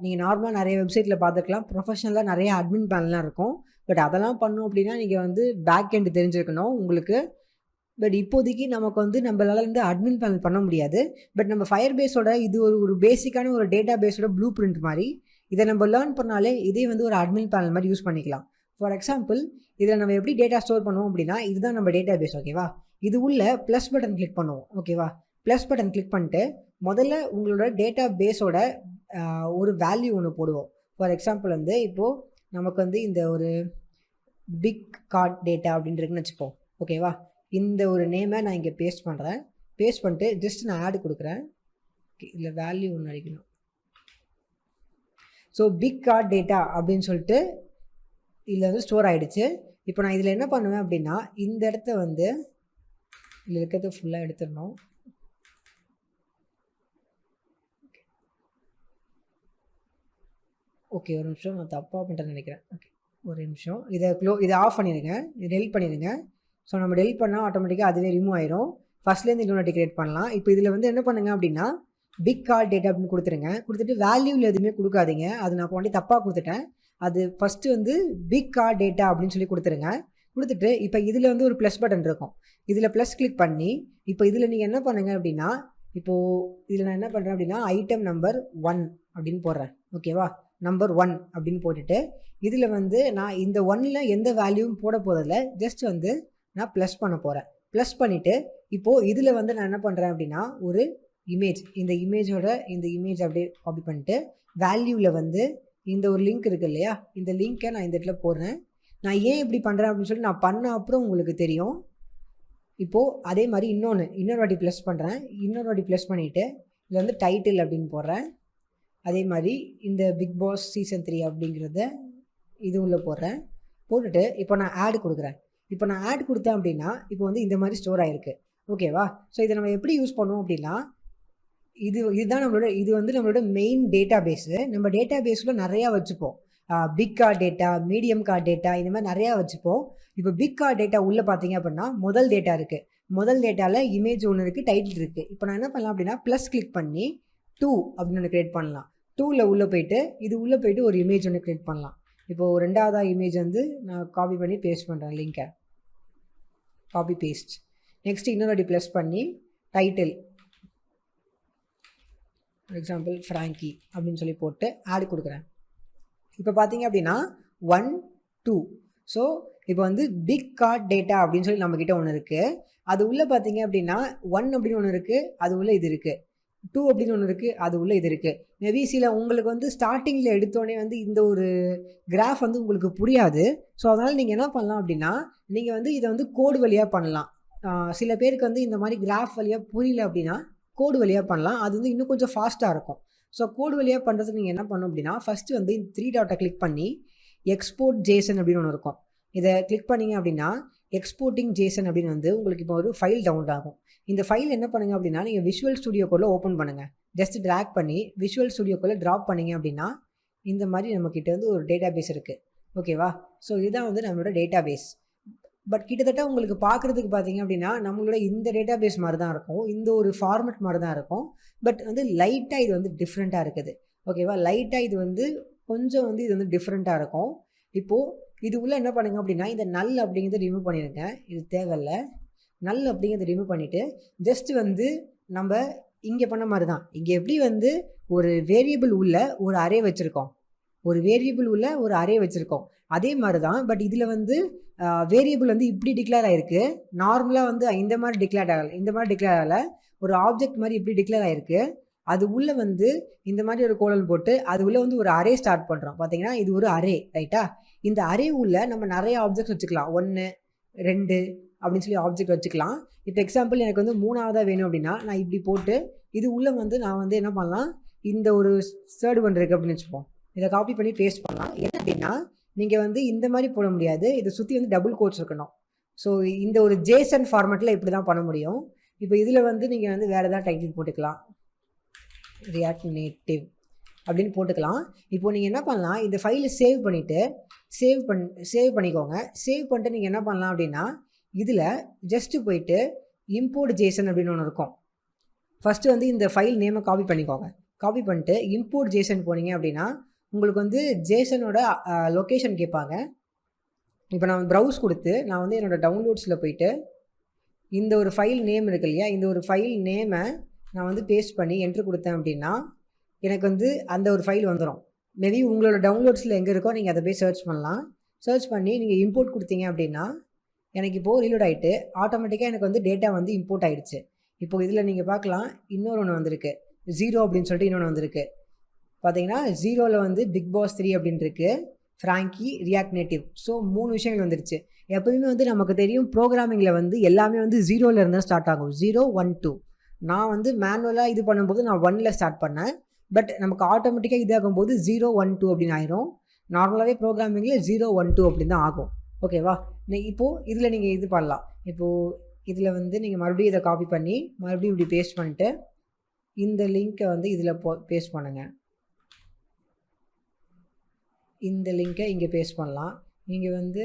நீங்கள் நார்மலாக நிறைய வெப்சைட்டில் பார்த்துக்கலாம். ப்ரொஃபஷ்னலாக நிறைய அட்மின் பேனல்லாம் இருக்கும். பட் அதெல்லாம் பண்ணணும் அப்படின்னா நீங்கள் வந்து பேக் எண்டு தெரிஞ்சிருக்கணும். உங்களுக்கு பட் இப்போதைக்கு நமக்கு வந்து நம்மளால வந்து அட்மின் பேனல் பண்ண முடியாது. பட் நம்ம ஃபயர்பேஸோட இது ஒரு பேசிக்கான ஒரு டேட்டா பேஸோட ப்ளூ பிரிண்ட் மாதிரி. இதை நம்ம லேர்ன் பண்ணாலே இதே வந்து ஒரு அட்மின் பேனல் மாதிரி யூஸ் பண்ணிக்கலாம். ஃபார் எக்ஸாம்பிள் இதில் நம்ம எப்படி டேட்டா ஸ்டோர் பண்ணுவோம் அப்படின்னா, இதுதான் நம்ம டேட்டா பேஸ். ஓகேவா? இது உள்ள ப்ளஸ் பட்டன் கிளிக் பண்ணுவோம். ஓகேவா? ப்ளஸ் பட்டன் கிளிக் பண்ணிட்டு முதல்ல உங்களோட டேட்டா பேஸோட ஒரு வேல்யூ ஒன்று போடுவோம். ஃபார் எக்ஸாம்பிள் வந்து இப்போது நமக்கு வந்து இந்த ஒரு பிக் கார்ட் டேட்டா அப்படின்னு இருக்குன்னு வச்சுப்போம். ஓகேவா? இந்த ஒரு நேமை நான் இங்கே பேஸ்ட் பண்ணுறேன். பேஸ்ட் பண்ணிட்டு ஜஸ்ட் நான் ஆட் கொடுக்குறேன். இதில் வேல்யூ ஒன்று அடிக்கணும். ஸோ பிக் கார்ட் டேட்டா அப்படின்னு சொல்லிட்டு இதில் வந்து ஸ்டோர் ஆகிடுச்சு. இப்போ நான் இதில் என்ன பண்ணுவேன் அப்படின்னா, இந்த இடத்த வந்து இதில் இருக்கிறது ஃபுல்லாக எடுத்துடணும். ஓகே, ஒரு நிமிஷம், நான் தப்பாக பண்ணுறேன்னு நினைக்கிறேன். ஓகே, ஒரு நிமிஷம், இதை ஆஃப் பண்ணிடுங்க, இது டெலிட் பண்ணிடுங்க. ஸோ நம்ம டெலிட் பண்ணால் ஆட்டோமேட்டிக்காக அதுவே ரிமூவ் ஆயிரும். ஃபஸ்ட்லேருந்து இன்னொன்று கிரியேட் பண்ணலாம். இப்போ இதில் வந்து என்ன பண்ணுங்க அப்படின்னா, பிக் கார்ட் டேட்டா அப்படின்னு கொடுத்துருங்க. கொடுத்துட்டு வேல்யூவில் எதுவுமே கொடுக்காதீங்க. அது நான் இப்போ தப்பாக கொடுத்துட்டேன். அது ஃபஸ்ட்டு வந்து பிக் கார்ட் டேட்டா அப்படின்னு சொல்லி கொடுத்துருங்க. கொடுத்துட்டு இப்போ இதில் வந்து ஒரு ப்ளஸ் பட்டன் இருக்கும். இதில் ப்ளஸ் கிளிக் பண்ணி இப்போ இதில் நீங்கள் என்ன பண்ணுங்கள் அப்படின்னா, இப்போது இதில் நான் என்ன பண்ணுறேன் அப்படின்னா, ஐட்டம் நம்பர் 1 அப்படின்னு போடுறேன். ஓகேவா? நம்பர் 1 அப்படின்னு போட்டுட்டு இதில் வந்து நான் இந்த 1ல் எந்த வேல்யூவும் போட போகிறதில்ல. ஜஸ்ட் வந்து நான் ப்ளஸ் பண்ண போகிறேன். ப்ளஸ் பண்ணிவிட்டு இப்போது இதில் வந்து நான் என்ன பண்ணுறேன் அப்படின்னா, ஒரு இமேஜ், இந்த இமேஜ் அப்படியே காப்பி பண்ணிட்டு வேல்யூவில் வந்து இந்த ஒரு லிங்க் இருக்குது இல்லையா, இந்த லிங்க்கை நான் இந்த இடத்துல போடுறேன். நான் ஏன் இப்படி பண்ணுறேன் அப்படின்னு சொல்லி நான் பண்ண அப்புறம் உங்களுக்கு தெரியும். இப்போது அதே மாதிரி இன்னொரு வாட்டி ப்ளஸ் பண்ணுறேன். இன்னொரு வாட்டி ப்ளஸ் பண்ணிவிட்டு இதில் வந்து டைட்டில் அப்படின்னு போடுறேன். அதே மாதிரி இந்த பிக் பாஸ் சீசன் 3 அப்படிங்கிறத இது உள்ளே போடுறேன். போட்டுட்டு இப்போ நான் ஆட் கொடுக்குறேன். இப்போ நான் ஆட் கொடுத்தேன் அப்படின்னா இப்போ வந்து இந்த மாதிரி ஸ்டோர் ஆகிருக்கு. ஓகேவா? ஸோ இதை நம்ம எப்படி யூஸ் பண்ணுவோம் அப்படின்னா, இதுதான் நம்மளோட மெயின் டேட்டா பேஸு. நம்ம டேட்டா பேஸில் நிறையா வச்சுப்போம். Big card data, medium card data, இந்த மாதிரி நிறையா வச்சுப்போம். இப்போ பிக் கார்ட் டேட்டா உள்ளே பார்த்தீங்க அப்படின்னா முதல் டேட்டா இருக்குது. முதல் டேட்டாவில் இமேஜ் ஒன்று இருக்குது, டைட்டில் இருக்குது. இப்போ நான் என்ன பண்ணலாம் அப்படின்னா, ப்ளஸ் கிளிக் பண்ணி 2 அப்படின்னு ஒன்று க்ரியேட் பண்ணலாம். 2ல் உள்ளே போயிட்டு ஒரு இமேஜ் ஒன்று க்ரியேட் பண்ணலாம். இப்போது ரெண்டாவதா இமேஜ் வந்து நான் காப்பி பண்ணி பேஸ்ட் பண்ணுறேன். லிங்கை காப்பி பேஸ்ட். நெக்ஸ்ட் இன்னொரு வாட்டி ப்ளஸ் பண்ணி டைட்டில், ஃபார் எக்ஸாம்பிள் ஃப்ராங்கி அப்படின்னு சொல்லி போட்டு ஆட் கொடுக்குறேன். இப்போ பார்த்தீங்க அப்படின்னா 1, 2. ஸோ இப்போ வந்து பிக் கார்ட் டேட்டா அப்படின்னு சொல்லி நம்மக்கிட்ட ஒன்று இருக்குது. அது உள்ளே பார்த்தீங்க அப்படின்னா 1 அப்படின்னு ஒன்று இருக்குது, அது உள்ளே இது இருக்குது. 2 அப்படின்னு ஒன்று இருக்குது, அது உள்ளே இது இருக்குது. மேபி உங்களுக்கு வந்து ஸ்டார்டிங்கில் எடுத்தோடனே வந்து இந்த ஒரு கிராஃப் வந்து உங்களுக்கு புரியாது. ஸோ அதனால் நீங்கள் என்ன பண்ணலாம் அப்படின்னா, நீங்கள் வந்து இதை வந்து கோடு வழியாக பண்ணலாம். சில பேருக்கு வந்து இந்த மாதிரி கிராஃப் வழியாக புரியல அப்படின்னா கோடு வழியாக பண்ணலாம். அது வந்து இன்னும் கொஞ்சம் ஃபாஸ்ட்டாக இருக்கும். ஸோ கோடு வழியாக பண்ணுறதுக்கு நீங்கள் என்ன பண்ணணும் அப்படின்னா, ஃபஸ்ட்டு வந்து இந்த 3 டாட்டை கிளிக் பண்ணி எக்ஸ்போர்ட் ஜேசன் அப்படின்னு ஒன்று இருக்கும். இதை கிளிக் பண்ணிங்க அப்படின்னா எக்ஸ்போர்ட்டிங் ஜேசன் அப்படின்னு வந்து உங்களுக்கு இப்போ ஒரு ஃபைல் டவுன்லோட் ஆகும். இந்த ஃபைல் என்ன பண்ணுங்க அப்படின்னா, நீங்கள் விஷுவல் ஸ்டுடியோக்குள்ளே ஓப்பன் பண்ணுங்கள். ஜஸ்ட் ட்ராக் பண்ணி விஷுவல் ஸ்டுடியோக்குள்ளே ட்ராப் பண்ணிங்க அப்படின்னா இந்த மாதிரி நம்மக்கிட்ட வந்து ஒரு டேட்டா பேஸ் இருக்குது. ஓகேவா? ஸோ இதுதான் வந்து நம்மளோட டேட்டா பேஸ். பட் கிட்டத்தட்ட உங்களுக்கு பார்க்குறதுக்கு பார்த்தீங்க அப்படின்னா நம்மளோட இந்த டேட்டா பேஸ் மாதிரி தான் இருக்கும். இந்த ஒரு ஃபார்மெட் மாதிரி தான் இருக்கும். பட் வந்து லைட்டாக இது வந்து டிஃப்ரெண்ட்டாக இருக்குது. ஓகேவா? லைட்டாக இது வந்து கொஞ்சம் வந்து இது வந்து டிஃப்ரெண்ட்டாக இருக்கும். இப்போது இது உள்ள என்ன பண்ணுங்க அப்படின்னா, இந்த நல் அப்படிங்கிறத ரிமூவ் பண்ணிடுங்க. இது தேவையில்லை. நல் அப்படிங்கிறத ரிமூவ் பண்ணிவிட்டு ஜஸ்ட் வந்து நம்ம இங்கே பண்ண மாதிரி தான். இங்கே எப்படி வந்து ஒரு வேரியபிள் உள்ள ஒரு அரே வச்சுருக்கோம், அதே மாதிரி தான். பட் இதில் வந்து வேரியபிள் வந்து இப்படி டிக்ளேர் ஆகிருக்கு. நார்மலாக வந்து இந்த மாதிரி டிக்ளேர் ஆகலை. ஒரு ஆப்ஜெக்ட் மாதிரி இப்படி டிக்ளேர் ஆகிருக்கு. அது உள்ளே வந்து இந்த மாதிரி ஒரு கோலன் போட்டு அது உள்ளே வந்து ஒரு அரே ஸ்டார்ட் பண்ணுறோம். பார்த்தீங்கன்னா இது ஒரு அரே, ரைட்டா? இந்த அரே உள்ள நம்ம நிறைய ஆப்ஜெக்ட்ஸ் வச்சுக்கலாம். 1, 2 அப்படின்னு சொல்லி ஆப்ஜெக்ட் வச்சுக்கலாம். இப்போ எக்ஸாம்பிள் எனக்கு வந்து 3ஆவதாக வேணும் அப்படின்னா நான் இப்படி போட்டு இது உள்ளே வந்து நான் வந்து என்ன பண்ணலாம், இந்த ஒரு தேர்ட் ஒன் இருக்குது அப்படின்னு வச்சுப்போம். இதை காப்பி பண்ணி பேஸ்ட் பண்ணலாம். என்ன அப்படின்னா நீங்கள் வந்து இந்த மாதிரி போட முடியாது. இதை சுற்றி வந்து டபுள் கோட்ஸ் இருக்கணும். ஸோ இந்த ஒரு ஜேசன் ஃபார்மேட்டில் இப்படி தான் பண்ண முடியும். இப்போ இதில் வந்து நீங்கள் வந்து வேறு ஏதாவது டைட்டில் போட்டுக்கலாம், ரியாக்ட் நேட்டிவ் அப்படின்னு போட்டுக்கலாம். இப்போது நீங்கள் என்ன பண்ணலாம், இந்த ஃபைலை சேவ் பண்ணிவிட்டு சேவ் பண்ணிக்கோங்க. சேவ் பண்ணிட்டு நீங்கள் என்ன பண்ணலாம் அப்படின்னா, இதில் ஜஸ்ட்டு போயிட்டு இம்போர்ட் ஜேசன் அப்படின்னு ஒன்று இருக்கும். ஃபஸ்ட்டு வந்து இந்த ஃபைல் நேமை காப்பி பண்ணிக்கோங்க. காப்பி பண்ணிட்டு இம்போர்ட் ஜேசன் போனீங்க அப்படின்னா உங்களுக்கு வந்து ஜேசனோட லொக்கேஷன் கேட்பாங்க. இப்போ நான் ப்ரௌஸ் கொடுத்து நான் வந்து என்னோடய டவுன்லோட்ஸில் போயிட்டு இந்த ஒரு ஃபைல் நேம் இருக்கு இல்லையா, இந்த ஒரு ஃபைல் நேமை நான் வந்து பேஸ்ட் பண்ணி என்ட்ரு கொடுத்தேன் அப்படின்னா எனக்கு வந்து அந்த ஒரு ஃபைல் வந்துடும். மேபி உங்களோட டவுன்லோட்ஸில் எங்கே இருக்கோ நீங்கள் அதை போய் சர்ச் பண்ணலாம். சர்ச் பண்ணி நீங்கள் இம்போர்ட் கொடுத்தீங்க அப்படின்னா எனக்கு இப்போது ரீலோட் ஆகிட்டு ஆட்டோமேட்டிக்காக எனக்கு வந்து டேட்டா வந்து இம்போர்ட் ஆகிடுச்சு. இப்போது இதில் நீங்கள் பார்க்கலாம், இன்னொரு ஒன்று வந்திருக்கு 0 அப்படின்னு சொல்லிட்டு இன்னொன்று வந்திருக்கு. பார்த்தீங்கன்னா 0ல் வந்து பிக் பாஸ் 3 அப்படின்னு இருக்குது, ஃப்ராங்கி, ரியாக்ட் நேட்டிவ். ஸோ 3 விஷயங்கள் வந்துருச்சு. எப்போயுமே வந்து நமக்கு தெரியும் ப்ரோக்ராமிங்கில் வந்து எல்லாமே வந்து 0ல் இருந்தால் ஸ்டார்ட் ஆகும். 0 1 2. நான் வந்து மேனுவலாக இது பண்ணும்போது நான் 1ல் ஸ்டார்ட் பண்ணேன். பட் நமக்கு ஆட்டோமேட்டிக்காக இதாகும்போது 0 1 2 அப்படின்னு ஆயிரும். நார்மலாகவே ப்ரோக்ராமிங்கில் 0 1 2 அப்படின்னு தான் ஆகும். ஓகேவா? இப்போது இதில் நீங்கள் இது பண்ணலாம். இப்போது இதில் வந்து நீங்கள் மறுபடியும் இதை காப்பி பண்ணி மறுபடியும் இப்படி பேஸ்ட் பண்ணிட்டு இந்த லிங்க்கை வந்து இதில் பேஸ்ட் பண்ணுங்கள். இந்த லிங்க்கை இங்கே பேஸ்ட் பண்ணலாம். நீங்கள் வந்து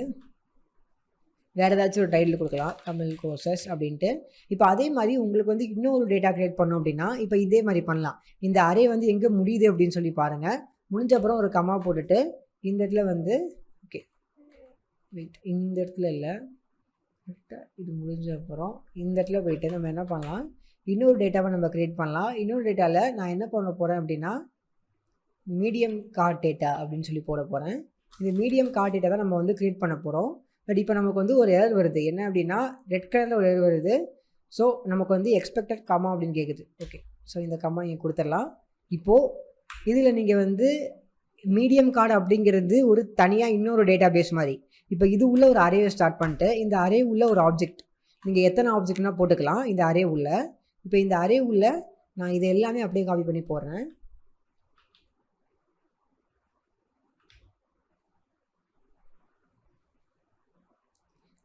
வேறு ஏதாச்சும் ஒரு டைட்டில் கொடுக்கலாம், தமிழ் கோர்சஸ் அப்படின்ட்டு. இப்போ அதே மாதிரி உங்களுக்கு வந்து இன்னொரு டேட்டா க்ரியேட் பண்ணோம் அப்படின்னா இப்போ இதே மாதிரி பண்ணலாம். இந்த அரே வந்து எங்கே முடியுது அப்படின்னு சொல்லி பாருங்கள். முடிஞ்ச அப்புறம் ஒரு கமா போட்டுட்டு இந்த இடத்துல வந்து ஓகே வெயிட், இந்த இடத்துல இல்லை, இது முடிஞ்ச அப்புறம் இந்த இடத்துல போயிட்டு நம்ம என்ன பண்ணலாம், இன்னொரு டேட்டாவை நம்ம க்ரியேட் பண்ணலாம். இன்னொரு டேட்டாவில் நான் என்ன பண்ண போகிறேன் அப்படின்னா மீடியம் கார்ட் டேட்டா அப்படின்னு சொல்லி போட போகிறேன். இந்த மீடியம் கார்ட் டேட்டா தான் நம்ம வந்து க்ரியேட் பண்ண போகிறோம். பட் இப்போ நமக்கு வந்து ஒரு எரர் வருது. என்ன அப்படின்னா ரெட் கலரில் ஒரு எரர் வருது. ஸோ நமக்கு வந்து எக்ஸ்பெக்டட் கமா அப்படின்னு கேட்குது. ஓகே, ஸோ இந்த கமா இங்கே கொடுத்துடலாம். இப்போது இதில் நீங்கள் வந்து மீடியம் கார்டு அப்படிங்கிறது ஒரு தனியாக இன்னொரு டேட்டா பேஸ் மாதிரி. இப்போ இது உள்ள ஒரு அரேவை ஸ்டார்ட் பண்ணிட்டு இந்த அரே உள்ள ஒரு ஆப்ஜெக்ட், நீங்கள் எத்தனை ஆப்ஜெக்ட்னா போட்டுக்கலாம் இந்த அரே உள்ள. இப்போ இந்த அரே உள்ள நான் இதை எல்லாமே அப்படியே காப்பி பண்ணி போடுறேன்.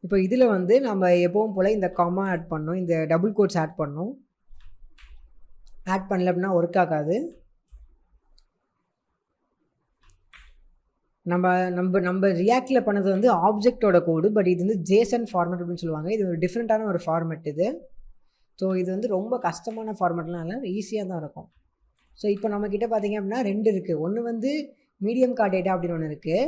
இப்போ இதில் வந்து நம்ம எப்பவும் போல் இந்த காமா ஆட் பண்ணணும், இந்த டபுள் கோட்ஸ் ஆட் பண்ணணும். ஆட் பண்ணல அப்படின்னா ஒர்க் ஆகாது. நம்ம ரியாக்டில் பண்ணது வந்து ஆப்ஜெக்டோட கோடு. பட் இது வந்து ஜேசன் ஃபார்மேட் அப்படின்னு சொல்லுவாங்க. இது ஒரு டிஃப்ரெண்ட்டான ஒரு ஃபார்மேட் இது. ஸோ இது வந்து ரொம்ப கஷ்டமான ஃபார்மேட்லாம் இல்லை, ஈஸியாக தான் இருக்கும். ஸோ இப்போ நம்மக்கிட்ட பார்த்திங்க அப்படின்னா 2 இருக்குது. ஒன்று வந்து மீடியம் கார்ட் டேட்டா அப்படின்னு ஒன்று இருக்குது,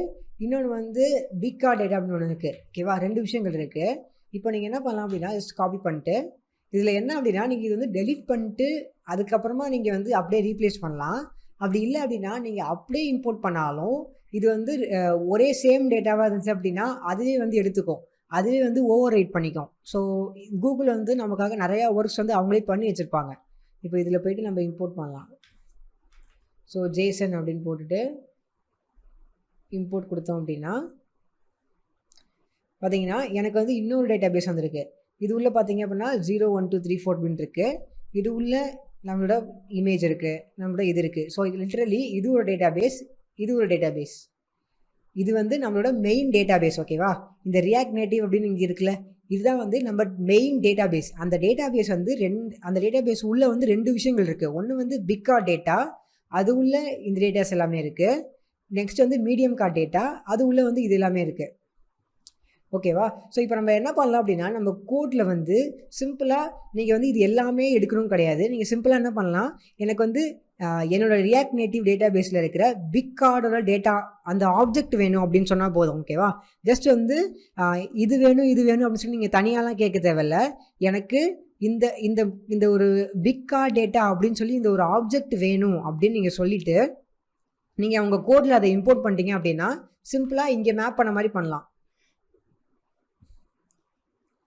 இன்னொன்று வந்து பிக் கார்ட் டேட்டா அப்படின்னு ஒன்று இருக்குது. ஓகேவா? 2 விஷயங்கள் இருக்குது. இப்போ நீங்கள் என்ன பண்ணலாம் அப்படின்னா ஜஸ்ட் காப்பி பண்ணிட்டு இதில் என்ன அப்படின்னா நீங்கள் இது வந்து டெலிட் பண்ணிட்டு அதுக்கப்புறமா நீங்கள் வந்து அப்படியே ரீப்ளேஸ் பண்ணலாம். அப்படி இல்லை அப்படின்னா நீங்கள் அப்படியே இம்போர்ட் பண்ணாலும் இது வந்து ஒரே சேம் டேட்டாவாக இருந்துச்சு அப்படின்னா அதுவே வந்து எடுத்துக்கும், அதுவே வந்து ஓவர் ரைட் பண்ணிக்கும். ஸோ கூகுள் வந்து நமக்காக நிறையா ஒர்க்ஸ் வந்து அவங்களே பண்ணி வச்சுருப்பாங்க. இப்போ இதில் போய்ட்டு நம்ம இம்போர்ட் பண்ணலாம். ஸோ ஜேசன் அப்படின்னு போட்டுட்டு இம்போர்ட் கொடுத்தோம் அப்படின்னா பார்த்தீங்கன்னா எனக்கு வந்து இன்னொரு டேட்டா பேஸ் வந்திருக்கு. இது உள்ள பார்த்தீங்க அப்படின்னா 0 1 2 3 4 அப்படின்னு இருக்குது. இது உள்ள நம்மளோட இமேஜ் இருக்குது, நம்மளோட இது இருக்குது. ஸோ இது லிட்டரலி இது ஒரு டேட்டா பேஸ், இது ஒரு டேட்டா பேஸ். இது வந்து நம்மளோட மெயின் டேட்டா பேஸ். ஓகேவா? இந்த ரியாக்ட் நேட்டிவ் அப்படின்னு இங்கே இருக்குல்ல, இதுதான் வந்து நம்ம மெயின் டேட்டா பேஸ். அந்த டேட்டா பேஸ் வந்து அந்த டேட்டா பேஸ் உள்ளே வந்து 2 விஷயங்கள் இருக்குது. ஒன்று வந்து பிக் கார்ட் டேட்டா, அது உள்ள இந்த டேட்டாஸ் எல்லாமே இருக்குது. நெக்ஸ்ட் வந்து மீடியம் கார்ட் டேட்டா, அது உள்ளே வந்து இது எல்லாமே இருக்குது. ஓகேவா? ஸோ இப்போ நம்ம என்ன பண்ணலாம் அப்படின்னா நம்ம கோடில் வந்து சிம்பிளாக நீங்கள் வந்து இது எல்லாமே எடுக்கணும் கிடையாது. நீங்கள் சிம்பிளாக என்ன பண்ணலாம், எனக்கு வந்து என்னோட ரியாக்ட் நேட்டிவ் டேட்டா பேஸில் இருக்கிற பிக் கார்டோட டேட்டா அந்த ஆப்ஜெக்ட் வேணும் அப்படின்னு சொன்னால் போதும். ஓகேவா? ஜஸ்ட் வந்து இது வேணும் இது வேணும் அப்படின்னு சொல்லி நீங்கள் தனியாலாம் கேட்க தேவையில்ல. எனக்கு இந்த இந்த இந்த ஒரு பிக் கார்ட் டேட்டா அப்படின்னு சொல்லி இந்த ஒரு ஆப்ஜெக்ட் வேணும் அப்படின்னு நீங்கள் சொல்லிவிட்டு நீங்கள் உங்கள் கோடில் அதை இம்போர்ட் பண்ணிட்டீங்க அப்படின்னா சிம்பிளாக இங்கே மேப் பண்ண மாதிரி பண்ணலாம்.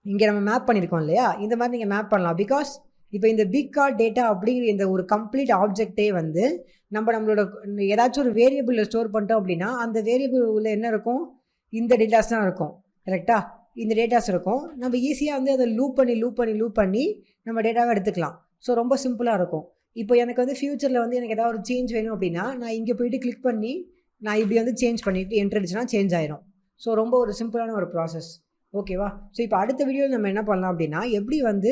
இங்கே நம்ம மேப் பண்ணியிருக்கோம் இல்லையா, இந்த மாதிரி நீங்கள் மேப் பண்ணலாம். பிகாஸ் இப்போ இந்த பிக் கார்ட் டேட்டா அப்படிங்கிற இந்த ஒரு கம்ப்ளீட் ஆப்ஜெக்டே வந்து நம்மளோட ஏதாச்சும் ஒரு வேரியபிளில் ஸ்டோர் பண்ணிட்டோம் அப்படின்னா அந்த வேரியபிள் உள்ள என்ன இருக்கும், இந்த டேட்டாஸ் தான் இருக்கும். கரெக்டாக? இந்த டேட்டாஸ் இருக்கும். நம்ம ஈஸியாக வந்து அதை லூப் பண்ணி நம்ம டேட்டாவை எடுத்துக்கலாம். ஸோ ரொம்ப சிம்பிளாக இருக்கும். இப்போ எனக்கு வந்து ஃப்யூச்சரில் வந்து எனக்கு ஏதாவது ஒரு சேஞ்ச் வேணும் அப்படின்னா நான் இங்கே போய்ட்டு கிளிக் பண்ணி நான் இப்படி வந்து சேஞ்ச் பண்ணிவிட்டு என்ட்ரு அடிச்சுன்னா சேஞ்ச் ஆயிரும். ஸோ ரொம்ப ஒரு சிம்பிளான ஒரு ப்ராசஸ். ஓகேவா? ஸோ இப்போ அடுத்த வீடியோவில் நம்ம என்ன பண்ணலாம் அப்படின்னா எப்படி வந்து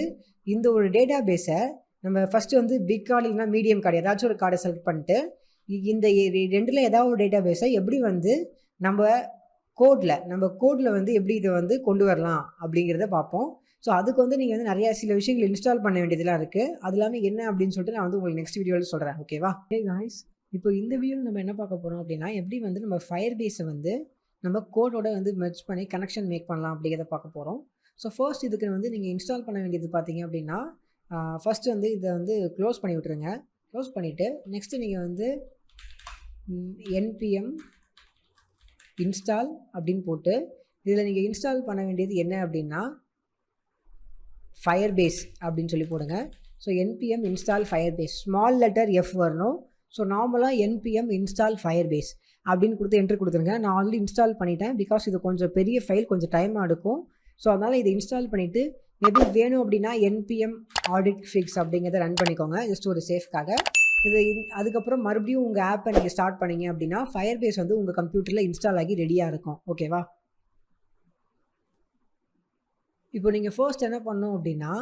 இந்த ஒரு டேட்டா பேஸை நம்ம ஃபஸ்ட்டு வந்து பிக் கார்டு இல்லைனா மீடியம் கார்டு ஏதாச்சும் ஒரு கார்டை செலக்ட் பண்ணிட்டு இந்த 2ல் ஏதாவது ஒரு டேட்டா பேஸை எப்படி வந்து நம்ம கோடில் வந்து எப்படி இதை வந்து கொண்டு வரலாம் அப்படிங்கிறத பார்ப்போம். ஸோ அதுக்கு வந்து நீங்கள் வந்து நிறையா சில விஷயங்கள் இன்ஸ்டால் பண்ண வேண்டியதெல்லாம் இருக்குது. அது இல்லாமல் என்ன அப்படின்னு சொல்லிட்டு நான் வந்து உங்களுக்கு நெக்ஸ்ட் வீடியோவில் சொல்கிறேன். ஓகேவா? ஹே காய்ஸ், இப்போ இந்த வீடியோவில் நம்ம என்ன பார்க்க போகிறோம் அப்படின்னா எப்படி வந்து நம்ம ஃபயர் பேஸை வந்து நம்ம கோடோட வந்து மெர்ஜ் பண்ணி கனெக்ஷன் மேக் பண்ணலாம் அப்படிங்கிறத பார்க்க போகிறோம். ஸோ ஃபர்ஸ்ட் இதுக்கு வந்து நீங்கள் இன்ஸ்டால் பண்ண வேண்டியது பார்த்தீங்க அப்படின்னா, ஃபஸ்ட்டு வந்து இதை வந்து க்ளோஸ் பண்ணி விட்ருங்க. க்ளோஸ் பண்ணிவிட்டு நெக்ஸ்ட்டு நீங்கள் வந்து npm இன்ஸ்டால் அப்படின்னு போட்டு இதில் நீங்கள் இன்ஸ்டால் பண்ண வேண்டியது என்ன அப்படின்னா ஃபயர்பேஸ் அப்படின்னு சொல்லி போடுங்க. So npm install Firebase small letter F வரணும். ஸோ நார்மலாக npm இன்ஸ்டால் ஃபயர்பேஸ் அப்படின்னு கொடுத்து என்ட்ரு கொடுத்துருங்க. நான் ஆல்ரெடி இன்ஸ்டால் பண்ணிட்டேன். பிகாஸ் இது கொஞ்சம் பெரிய ஃபைல், கொஞ்சம் டைம் எடுக்கும். ஸோ அதனால் இதை இன்ஸ்டால் பண்ணிவிட்டு மேபி வேணும் அப்படின்னா npm ஆடிட் ஃபிக்ஸ் அப்படிங்கிறத ரன் பண்ணிக்கோங்க, ஜஸ்ட் ஒரு சேஃப்காக. இது அதுக்கப்புறம் மறுபடியும் உங்கள் ஆப்பை நீங்கள் ஸ்டார்ட் பண்ணிங்க அப்படின்னா ஃபயர்பேஸ் வந்து உங்கள் கம்ப்யூட்டரில் இன்ஸ்டால் ஆகி ரெடியாக இருக்கும். ஓகேவா? இப்போ நீங்கள் ஃபர்ஸ்ட் என்ன பண்ணணும் அப்படின்னா,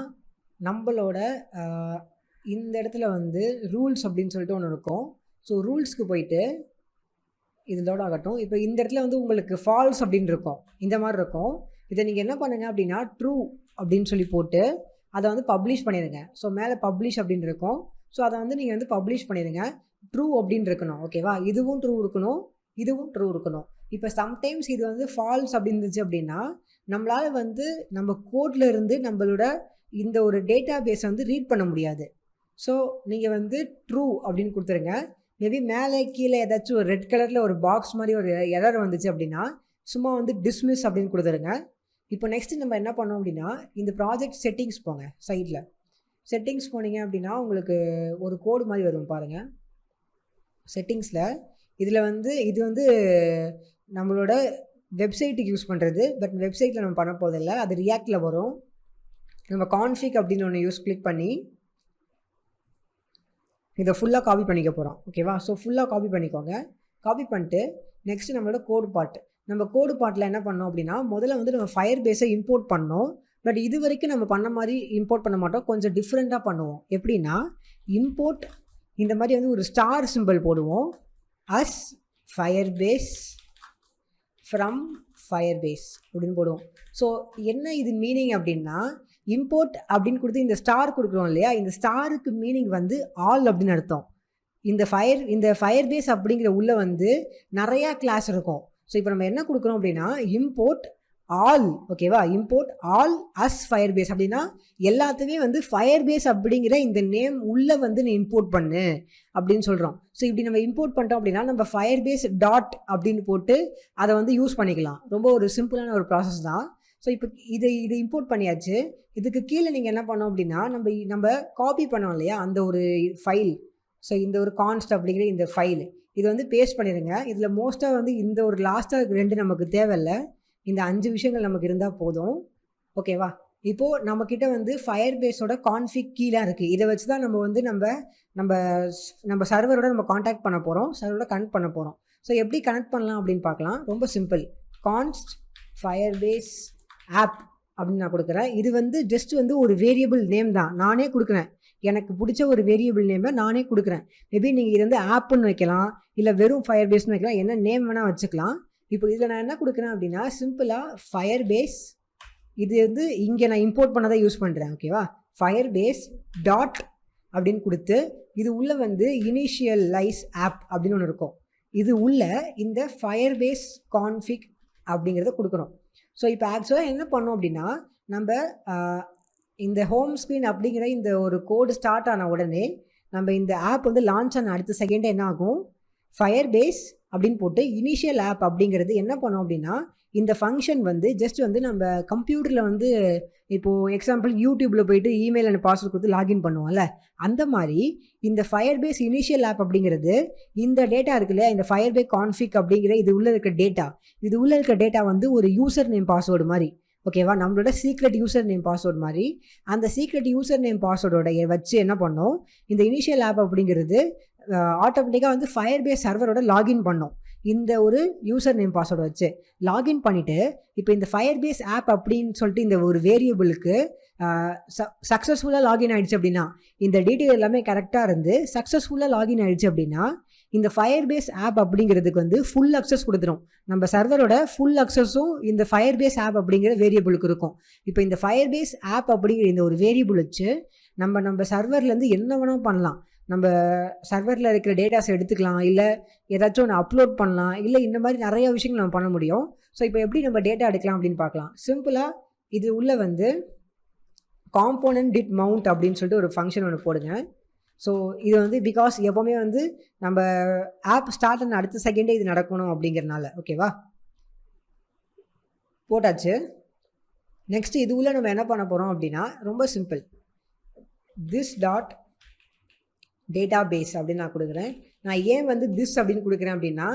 நம்மளோட இந்த இடத்துல வந்து ரூல்ஸ் அப்படின்னு சொல்லிட்டு ஒன்று இருக்கும். ஸோ ரூல்ஸ்க்கு போயிட்டு இது லோட் ஆகட்டும். இப்போ இந்த இடத்துல வந்து உங்களுக்கு ஃபால்ஸ் அப்படின்னு இருக்கும், இந்த மாதிரி இருக்கும். இதை நீங்கள் என்ன பண்ணுங்கள் அப்படின்னா ட்ரூ அப்படின்னு சொல்லி போட்டு அதை வந்து பப்ளிஷ் பண்ணிடுங்க. ஸோ மேலே பப்ளிஷ் அப்படின்னு இருக்கும். ஸோ அதை வந்து நீங்கள் வந்து பப்ளிஷ் பண்ணிடுங்க. ட்ரூ அப்படின்னு இருக்கணும். ஓகேவா? இதுவும் ட்ரூ இருக்கணும், இதுவும் ட்ரூ இருக்கணும். இப்போ சம்டைம்ஸ் இது வந்து ஃபால்ஸ் அப்படின்னு இருந்துச்சு அப்படின்னா நம்மளால் வந்து நம்ம கோடில் இருந்து நம்மளோட இந்த ஒரு டேட்டா பேஸை வந்து ரீட் பண்ண முடியாது. ஸோ நீங்கள் வந்து ட்ரூ அப்படின்னு கொடுத்துருங்க. மேபி மேலே கீழே ஏதாச்சும் ஒரு ரெட் கலரில் ஒரு பாக்ஸ் மாதிரி ஒரு எரர் வந்துச்சு அப்படின்னா சும்மா வந்து டிஸ்மிஸ் அப்படின்னு கொடுத்துருங்க. இப்போ நெக்ஸ்ட்டு நம்ம என்ன பண்ணோம் அப்படின்னா இந்த ப்ராஜெக்ட் செட்டிங்ஸ் போங்க. சைடில் செட்டிங்ஸ் போனீங்க அப்படின்னா உங்களுக்கு ஒரு கோடு மாதிரி வரும் பாருங்கள். செட்டிங்ஸில் இதில் வந்து இது வந்து நம்மளோட வெப்சைட்டுக்கு யூஸ் பண்ணுறது. பட் வெப்சைட்டில் நம்ம பண்ண போதில்லை, அது ரியாக்டில் வரும். நம்ம கான்ஃபிக் அப்படின்னு ஒன்று கிளிக் பண்ணி இதை ஃபுல்லாக காப்பி பண்ணிக்க போகிறோம். ஓகேவா? ஸோ ஃபுல்லாக காப்பி பண்ணிக்கோங்க. காப்பி பண்ணிட்டு நெக்ஸ்ட்டு நம்மளோட கோடு பார்ட். நம்ம கோடு பார்ட்டில் என்ன பண்ணோம் அப்படின்னா முதல்ல வந்து நம்ம ஃபயர்பேஸை இம்போர்ட் பண்ணோம். பட் இது வரைக்கும் நம்ம பண்ண மாதிரி இம்போர்ட் பண்ண மாட்டோம், கொஞ்சம் டிஃப்ரெண்ட்டாக பண்ணுவோம். எப்படின்னா இம்போர்ட் இந்த மாதிரி வந்து ஒரு ஸ்டார் சிம்பிள் போடுவோம். அஸ் ஃபயர்பேஸ் ஃப்ரம் ஃபயர்பேஸ் அப்படின்னு போடுவோம். ஸோ என்ன இது மீனிங் அப்படின்னா இம்போர்ட் அப்படின்னு கொடுத்து இந்த ஸ்டார் கொடுக்குறோம் இல்லையா, இந்த ஸ்டாருக்கு மீனிங் வந்து ஆல் அப்படின்னு அர்த்தம். இந்த ஃபயர்பேஸ் அப்படிங்கிற உள்ள வந்து நிறையா கிளாஸ் இருக்கும். ஸோ இப்போ நம்ம என்ன கொடுக்குறோம் அப்படின்னா இம்போர்ட் ஆல். ஓகேவா? இம்போர்ட் ஆல் அஸ் ஃபயர்பேஸ் அப்படின்னா எல்லாத்துக்குமே வந்து ஃபயர்பேஸ் அப்படிங்கிற இந்த நேம் உள்ளே வந்து நீ இம்போர்ட் பண்ணு அப்படின்னு சொல்கிறோம். ஸோ இப்படி நம்ம இம்போர்ட் பண்ணிட்டோம் அப்படின்னா நம்ம ஃபயர்பேஸ் டாட் அப்படின்னு போட்டு அதை வந்து யூஸ் பண்ணிக்கலாம். ரொம்ப ஒரு சிம்பிளான ஒரு ப்ராசஸ் தான். ஸோ இப்போ இதை இம்போர்ட் பண்ணியாச்சு. இதுக்கு கீழே நீங்கள் என்ன பண்ணோம் அப்படின்னா நம்ம காப்பி பண்ணோம் இல்லையா அந்த ஒரு ஃபைல். ஸோ இந்த ஒரு கான்ஸ்ட் அப்படிங்கிற இந்த ஃபைல் இது வந்து பேஸ்ட் பண்ணிடுங்க. இதில் மோஸ்ட்டாக வந்து இந்த ஒரு லாஸ்ட்டாக 2 நமக்கு தேவையில்லை, இந்த 5 விஷயங்கள் நமக்கு இருந்தால் போதும். ஓகேவா? இப்போது நம்மக்கிட்ட வந்து ஃபயர்பேஸோட கான்ஃபிக் கீழே இருக்குது. இதை வச்சு தான் நம்ம வந்து நம்ம சர்வரோட நம்ம காண்டாக்ட் பண்ண போகிறோம், சர்வரோட கனெக்ட் பண்ண போகிறோம். ஸோ எப்படி கனெக்ட் பண்ணலாம் அப்படின்னு பார்க்கலாம். ரொம்ப சிம்பிள். கான்ஸ்ட் ஃபயர்பேஸ் ஆப் அப்படின்னு நான் கொடுக்குறேன். இது வந்து ஜஸ்ட் வந்து ஒரு வேரியபிள் நேம் தான், நானே கொடுக்குறேன். எனக்கு பிடிச்ச ஒரு வேரியபிள் நேமை நானே கொடுக்குறேன். மேபி நீங்கள் இது வந்து ஆப்புன்னு வைக்கலாம், இல்லை வெறும் ஃபயர்பேஸ்னு வைக்கலாம், என்ன நேம் வேணால் வச்சுக்கலாம். இப்போ இதில் நான் என்ன கொடுக்குறேன் அப்படின்னா சிம்பிளாக ஃபயர்பேஸ், இது வந்து இங்கே நான் இம்போர்ட் பண்ணதை யூஸ் பண்ணுறேன். ஓகேவா? ஃபயர்பேஸ் டாட் அப்படின்னு கொடுத்து இது உள்ளே வந்து இனிஷியலைஸ் ஆப் அப்படின்னு ஒன்று இருக்கும். இது உள்ள இந்த ஃபயர்பேஸ் கான்ஃபிக் அப்படிங்கிறத கொடுக்குறோம். ஸோ இப்போ ஆக்சுவலாக என்ன பண்ணோம் அப்படின்னா நம்ம இந்த ஹோம் ஸ்க்ரீன் அப்படிங்கிற இந்த ஒரு கோடு ஸ்டார்ட் ஆன உடனே நம்ம இந்த ஆப் வந்து லான்ச் ஆன அடுத்த செகண்ட் என்ன ஆகும், ஃபயர்பேஸ் அப்படின்னு போட்டு இனிஷியல் ஆப் அப்படிங்கிறது என்ன பண்ணோம் அப்படின்னா இந்த ஃபங்க்ஷன் வந்து ஜஸ்ட் வந்து நம்ம கம்ப்யூட்டரில் வந்து இப்போது எக்ஸாம்பிள் யூடியூப்பில் போயிட்டு இமெயில் அண்ட் பாஸ்வேர்ட் கொடுத்து லாகின் பண்ணுவோம்ல, அந்த மாதிரி இந்த ஃபயர்பேஸ் இனிஷியல் ஆப் அப்படிங்கிறது இந்த டேட்டா இருக்கு இல்லையா, இந்த ஃபயர்பேஸ் கான்ஃபிக் அப்படிங்கிற இது உள்ளே இருக்க டேட்டா வந்து ஒரு யூசர் நேம் பாஸ்வேர்டு மாதிரி. ஓகேவா? நம்மளோட சீக்ரெட் யூசர் நேம் பாஸ்வேர்டு மாதிரி அந்த சீக்ரெட் யூசர் நேம் பாஸ்வேர்டோட வச்சு என்ன பண்ணோம், இந்த இனிஷியல் ஆப் அப்படிங்கிறது ஆட்டோமேட்டிக்காக வந்து ஃபயர்பேஸ் சர்வரோட லாகின் பண்ணோம். இந்த ஒரு யூசர் நேம் பாஸ்வேர்டு வச்சு லாகின் பண்ணிவிட்டு இப்போ இந்த ஃபயர்பேஸ் ஆப் அப்படின்னு சொல்லிட்டு இந்த ஒரு வேரியபிளுக்கு சக்ஸஸ்ஃபுல்லாக லாகின் ஆகிடுச்சு அப்படின்னா, இந்த டீட்டெயில் எல்லாமே கரெக்டாக இருந்து சக்ஸஸ்ஃபுல்லாக லாகின் ஆகிடுச்சு அப்படின்னா இந்த ஃபயர்பேஸ் ஆப் அப்படிங்கிறதுக்கு வந்து ஃபுல் அக்சஸ் கொடுத்துரும். நம்ம சர்வரோட ஃபுல் அக்சஸும் இந்த ஃபயர்பேஸ் ஆப் அப்படிங்கிற வேரியபிளுக்கு இருக்கும். இப்போ இந்த ஃபயர்பேஸ் ஆப் அப்படிங்கிற இந்த ஒரு வேரியபிள் வச்சு நம்ம சர்வர்லேருந்து என்ன வேணால் பண்ணலாம். நம்ம சர்வரில் இருக்கிற டேட்டாஸ் எடுத்துக்கலாம், இல்லை ஏதாச்சும் ஒன்று அப்லோட் பண்ணலாம், இல்லை இந்த மாதிரி நிறைய விஷயங்கள் நம்ம பண்ண முடியும். ஸோ இப்போ எப்படி நம்ம டேட்டா எடுக்கலாம் அப்படின்னு பார்க்கலாம். சிம்பிளாக இது உள்ள வந்து காம்போனன்ட் டிட் மவுண்ட் அப்படின்னு சொல்லிட்டு ஒரு ஃபங்க்ஷன் ஒன்று போடுங்க. ஸோ இது வந்து பிகாஸ் எப்போவுமே வந்து நம்ம ஆப் ஸ்டார்ட் பண்ண அடுத்த செகண்டே இது நடக்கணும் அப்படிங்கிறனால. ஓகேவா, போட்டாச்சு. நெக்ஸ்ட் இது உள்ள நம்ம என்ன பண்ண போகிறோம் அப்படின்னா ரொம்ப simple. This dot database அப்படின்னு நான் கொடுக்குறேன். நான் ஏன் வந்து திஸ் அப்படின்னு கொடுக்குறேன் அப்படின்னா,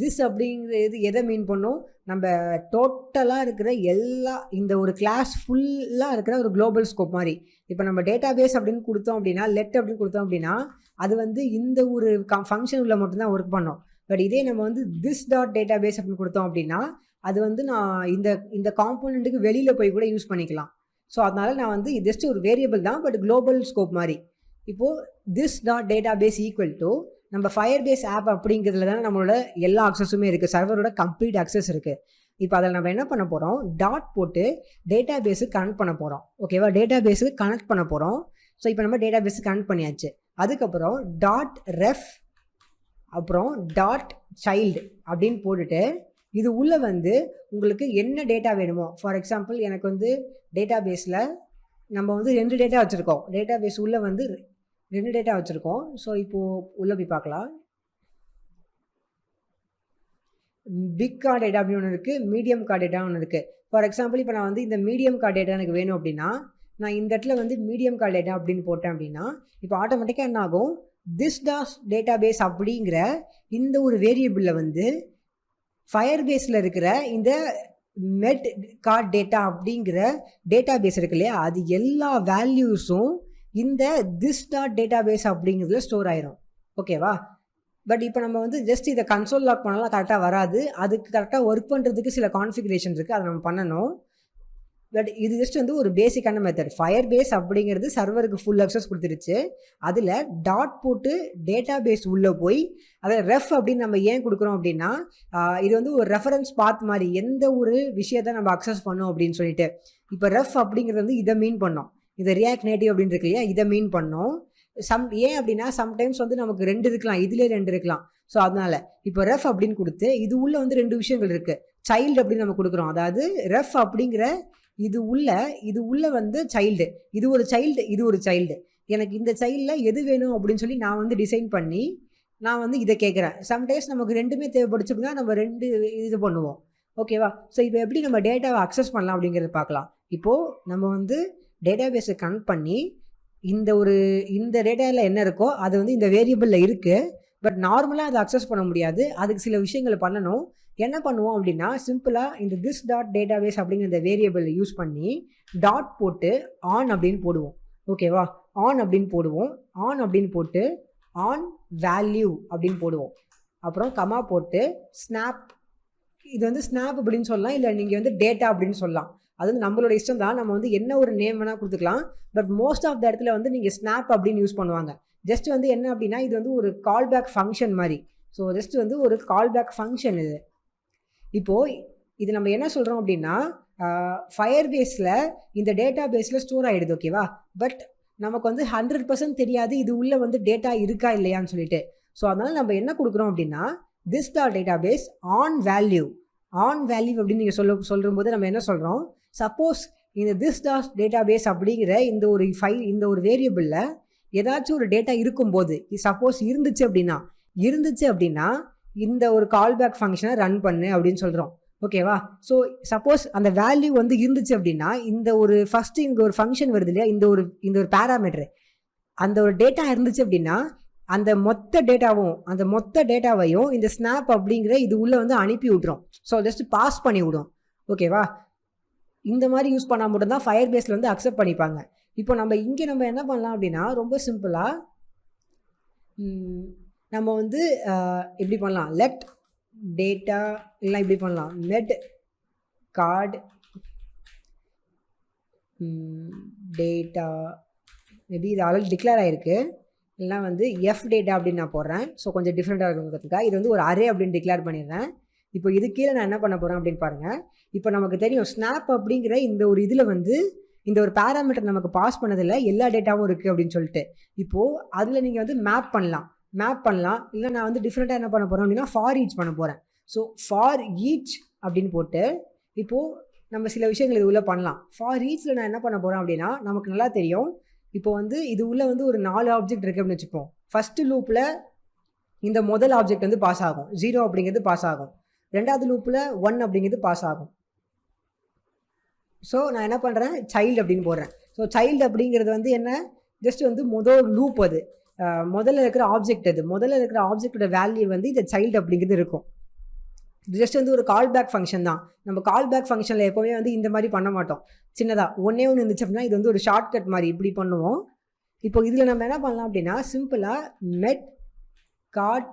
திஸ் அப்படிங்கிறது எதை மீன் பண்ணும், நம்ம டோட்டலாக இருக்கிற எல்லா இந்த ஒரு கிளாஸ் ஃபுல்லாக இருக்கிற ஒரு குளோபல் ஸ்கோப் மாதிரி. இப்போ நம்ம டேட்டா பேஸ் அப்படின்னு கொடுத்தோம் அப்படின்னா, லெட் அப்படின்னு கொடுத்தோம் அப்படின்னா அது வந்து இந்த ஒரு ஃபங்க்ஷன் உள்ள மட்டும்தான் ஒர்க் பண்ணோம். பட் இதே நம்ம வந்து திஸ் டாட் டேட்டா பேஸ் அப்படின்னு கொடுத்தோம் அப்படின்னா அது வந்து நான் இந்த காம்போனண்ட்டுக்கு வெளியில் போய் கூட யூஸ் பண்ணிக்கலாம். ஸோ அதனால் நான் வந்து ஜஸ்ட் ஒரு வேரியபிள் தான், பட் குளோபல் ஸ்கோப் மாதிரி. இப்போது this dot database equal to நம்ம ஃபயர் பேஸ் ஆப் அப்படிங்கிறதுல தானே நம்மளோட எல்லா அக்சஸுமே இருக்குது, சர்வரோட கம்ப்ளீட் அக்சஸ் இருக்குது. இப்போ அதில் நம்ம என்ன பண்ண போகிறோம், டாட் போட்டு டேட்டா பேஸுக்கு கனெக்ட் பண்ண போகிறோம். ஓகேவா, டேட்டா பேஸுக்கு கனெக்ட் பண்ண போகிறோம். ஸோ இப்போ நம்ம டேட்டா பேஸுக்கு கனெக்ட் பண்ணியாச்சு. அதுக்கப்புறம் டாட் ரெஃப் அப்புறம் டாட் சைல்டு அப்படின்னு போட்டுட்டு இது உள்ளே வந்து உங்களுக்கு என்ன டேட்டா வேணுமோ, ஃபார் எக்ஸாம்பிள் எனக்கு வந்து டேட்டா பேஸில் நம்ம வந்து 2 டேட்டா வச்சுருக்கோம். டேட்டா பேஸ் உள்ளே வந்து 2 டேட்டா வச்சுருக்கோம். ஸோ இப்போது உள்ளே போய் பார்க்கலாம். பிக் கார்ட் டேட்டா அப்படின்னு ஒன்று இருக்குது, மீடியம் கார்ட் டேட்டா ஒன்று இருக்குது. ஃபார் எக்ஸாம்பிள் இப்போ நான் வந்து இந்த மீடியம் கார்ட் டேட்டா எனக்கு வேணும் அப்படின்னா நான் இந்த இடத்துல வந்து மீடியம் கார்ட் டேட்டா அப்படின்னு போட்டேன் அப்படின்னா இப்போ ஆட்டோமேட்டிக்காக என்ன ஆகும், திஸ் டாஸ் டேட்டா பேஸ் அப்படிங்கிற இந்த ஒரு வேரியபிளில் வந்து ஃபயர் பேஸில் இருக்கிற இந்த மெட் கார்ட் டேட்டா அப்படிங்கிற டேட்டா பேஸ் இருக்கு இல்லையா, அது எல்லா வேல்யூஸும் இந்த திஸ் டாட் டேட்டா பேஸ் அப்படிங்கிறதுல ஸ்டோர் ஆயிரும். ஓகேவா, பட் இப்போ நம்ம வந்து ஜஸ்ட் இதை கன்சோல் லாக் பண்ணலாம் கரெக்டாக வராது. அதுக்கு கரெக்டாக ஒர்க் பண்ணுறதுக்கு சில கான்ஃபிகரேஷன் இருக்குது, அதை நம்ம பண்ணணும். பட் இது ஜஸ்ட் வந்து ஒரு பேசிக்கான மெத்தட். ஃபயர் பேஸ் அப்படிங்கிறது சர்வருக்கு ஃபுல் அக்சஸ் கொடுத்துருச்சு. அதில் டாட் போட்டு டேட்டா பேஸ் உள்ளே போய் அதை ரெஃப் அப்படின்னு நம்ம ஏன் கொடுக்குறோம் அப்படின்னா இது வந்து ஒரு ரெஃபரன்ஸ் பாத் மாதிரி எந்த ஒரு விஷயத்தை நம்ம அக்சஸ் பண்ணோம் அப்படின்னு சொல்லிட்டு. இப்போ ரெஃப் அப்படிங்கிறது வந்து இதை மீன் பண்ணோம், இதை ரியாக்ட் நேட்டிவ் அப்படின்னு இருக்கு இல்லையா, இதை மீன் பண்ணோம். ஏன் அப்படின்னா சம்டைம்ஸ் வந்து நமக்கு 2 இருக்கலாம், இதுலேயே 2 இருக்கலாம். ஸோ அதனால இப்போ ரெஃப் அப்படின்னு கொடுத்து இது உள்ள வந்து 2 விஷயங்கள் இருக்குது. சைல்டு அப்படின்னு நம்ம கொடுக்குறோம், அதாவது ரெஃப் அப்படிங்கிற இது உள்ள வந்து சைல்டு, இது ஒரு சைல்டு, இது ஒரு சைல்டு. எனக்கு இந்த சைல்டில் எது வேணும் அப்படின்னு சொல்லி நான் வந்து டிசைன் பண்ணி நான் வந்து இதை கேட்குறேன். சம்டைம்ஸ் நமக்கு 2மே தேவைப்படுச்சு அப்படின்னா நம்ம 2 இது பண்ணுவோம். ஓகேவா, ஸோ இப்போ எப்படி நம்ம டேட்டாவை அக்சஸ் பண்ணலாம் அப்படிங்கிறத பார்க்கலாம். இப்போது நம்ம வந்து டேட்டா பேஸை கனெக்ட் பண்ணி இந்த டேட்டாவில் என்ன இருக்கோ அது வந்து இந்த வேரியபிளில் இருக்குது. பட் நார்மலாக அதை அக்சஸ் பண்ண முடியாது, அதுக்கு சில விஷயங்களை பண்ணணும். என்ன பண்ணுவோம் அப்படின்னா சிம்பிளாக இந்த திஸ் டாட் டேட்டா பேஸ் அப்படிங்கிற இந்த வேரியபிளை யூஸ் பண்ணி டாட் போட்டு ஆன் அப்படின்னு போடுவோம். ஓகேவா, ஆன் அப்படின்னு போடுவோம். ஆன் அப்படின்னு போட்டு ஆன் வேல்யூ அப்படின்னு போடுவோம். அப்புறம் கமா போட்டு ஸ்னாப், இது வந்து ஸ்னாப் அப்படின்னு சொல்லலாம், இல்லை நீங்கள் வந்து டேட்டா அப்படின்னு சொல்லலாம். அது வந்து நம்மளோட இஷ்டம் தான், நம்ம வந்து என்ன ஒரு நேம் வேணால் கொடுத்துக்கலாம். பட் மோஸ்ட் ஆஃப் த இடத்துல வந்து நீங்கள் ஸ்னாப் அப்படின்னு யூஸ் பண்ணுவாங்க. ஜஸ்ட் வந்து என்ன அப்படின்னா இது வந்து ஒரு கால்பேக் ஃபங்க்ஷன் மாதிரி. ஸோ ஜஸ்ட் வந்து ஒரு கால்பேக் ஃபங்க்ஷன் இது. இப்போது இது நம்ம என்ன சொல்கிறோம் அப்படின்னா ஃபயர் பேஸில் இந்த டேட்டா பேஸில் ஸ்டோர் ஆகிடுது. ஓகேவா, பட் நமக்கு வந்து 100% தெரியாது இது உள்ளே வந்து டேட்டா இருக்கா இல்லையான்னு சொல்லிட்டு. ஸோ அதனால் நம்ம என்ன கொடுக்குறோம் அப்படின்னா this dot database on value அப்படின்னு நீங்கள் சொல்லும்போது நம்ம என்ன சொல்கிறோம், சப்போஸ் இந்த திஸ் டாட் டேட்டா பேஸ் அப்படிங்கிற இந்த ஒரு வேரியபிளில் ஏதாச்சும் ஒரு டேட்டா இருக்கும்போது, சப்போஸ் இருந்துச்சு அப்படின்னா இந்த ஒரு கால்பேக் ஃபங்க்ஷனை ரன் பண்ணு அப்படின்னு சொல்கிறோம். ஓகேவா, ஸோ சப்போஸ் அந்த வேல்யூ வந்து இருந்துச்சு அப்படின்னா இந்த ஒரு ஃபஸ்ட்டு இங்கே ஒரு ஃபங்க்ஷன் வருது இல்லையா, இந்த ஒரு பேராமீட்டரு, அந்த ஒரு டேட்டா இருந்துச்சு அப்படின்னா அந்த மொத்த டேட்டாவையும் இந்த ஸ்னாப் அப்படிங்கிற இது உள்ளே வந்து அனுப்பி விட்றோம். ஸோ ஜஸ்ட் பாஸ் பண்ணி விடும். ஓகேவா, இந்த மாதிரி யூஸ் பண்ணால் மட்டும்தான் ஃபயர் பேஸில் வந்து அக்செப்ட் பண்ணிப்பாங்க. இப்போ நம்ம என்ன பண்ணலாம் அப்படின்னா ரொம்ப சிம்பிளாக நம்ம வந்து இப்படி பண்ணலாம், லெட் டேட்டா இல்லை இப்படி பண்ணலாம், லெட் கார்டு டேட்டா, மேபி இது ஆல்ரெடி டிக்ளேர் ஆகிருக்கு, இல்லைனா வந்து எஃப் டேட்டா அப்படின்னு நான் போடுறேன். ஸோ கொஞ்சம் டிஃப்ரெண்ட்டாக இருக்குங்கிறதுக்காக இது வந்து ஒரு அரே அப்படின்னு டிக்ளேர் பண்ணிடுறேன். இப்போ இது கீழே நான் என்ன பண்ண போகிறேன் அப்படின்னு பாருங்கள். இப்போ நமக்கு தெரியும் ஸ்னாப் அப்படிங்கிற இந்த ஒரு இதில் வந்து இந்த ஒரு பேராமீட்டர் நமக்கு பாஸ் பண்ணதில்லை, எல்லா டேட்டாவும் இருக்குது அப்படின்னு சொல்லிட்டு. இப்போது அதில் நீங்கள் வந்து மேப் பண்ணலாம், இல்லை நான் வந்து டிஃப்ரெண்ட்டாக என்ன பண்ண போகிறேன் அப்படின்னா ஃபார் ஈச் பண்ண போகிறேன். ஸோ ஃபார் ஈச் அப்படின்னு போட்டு இப்போது நம்ம சில விஷயங்கள் இது உள்ளே பண்ணலாம். ஃபார் ஈச்சில் நான் என்ன பண்ண போகிறேன் அப்படின்னா, நமக்கு நல்லா தெரியும். இப்போ வந்து இது உள்ளே வந்து ஒரு 4 ஆப்ஜெக்ட் இருக்குது அப்படின்னு வச்சுப்போம். ஃபஸ்ட்டு லூப்பில் இந்த முதல் ஆப்ஜெக்ட் வந்து பாஸ் ஆகும், 0 அப்படிங்கிறது பாஸ் ஆகும். ரெண்டாவது லூப்பில் 1 அப்படிங்கிறது பாஸ் ஆகும். ஸோ நான் என்ன பண்ணுறேன், சைல்டு அப்படின்னு போடுறேன். ஸோ சைல்டு அப்படிங்கிறது வந்து என்ன, ஜஸ்ட் வந்து முதல் லூப், அது முதல்ல இருக்கிற ஆப்ஜெக்ட், அது முதல்ல இருக்கிற ஆப்ஜெக்டோட வேல்யூ வந்து இந்த சைல்டு அப்படிங்கிறது இருக்கும். ஜஸ்ட் வந்து ஒரு கால் பேக் ஃபங்க்ஷன் தான். நம்ம கால் பேக் ஃபங்க்ஷனில் எப்போவுமே வந்து இந்த மாதிரி பண்ண மாட்டோம். சின்னதாக ஒன்றே ஒன்று இருந்துச்சு அப்படின்னா இது வந்து ஒரு ஷார்ட்கட் மாதிரி இப்படி பண்ணுவோம். இப்போ இதில் நம்ம என்ன பண்ணலாம் அப்படின்னா, சிம்பிளாக med card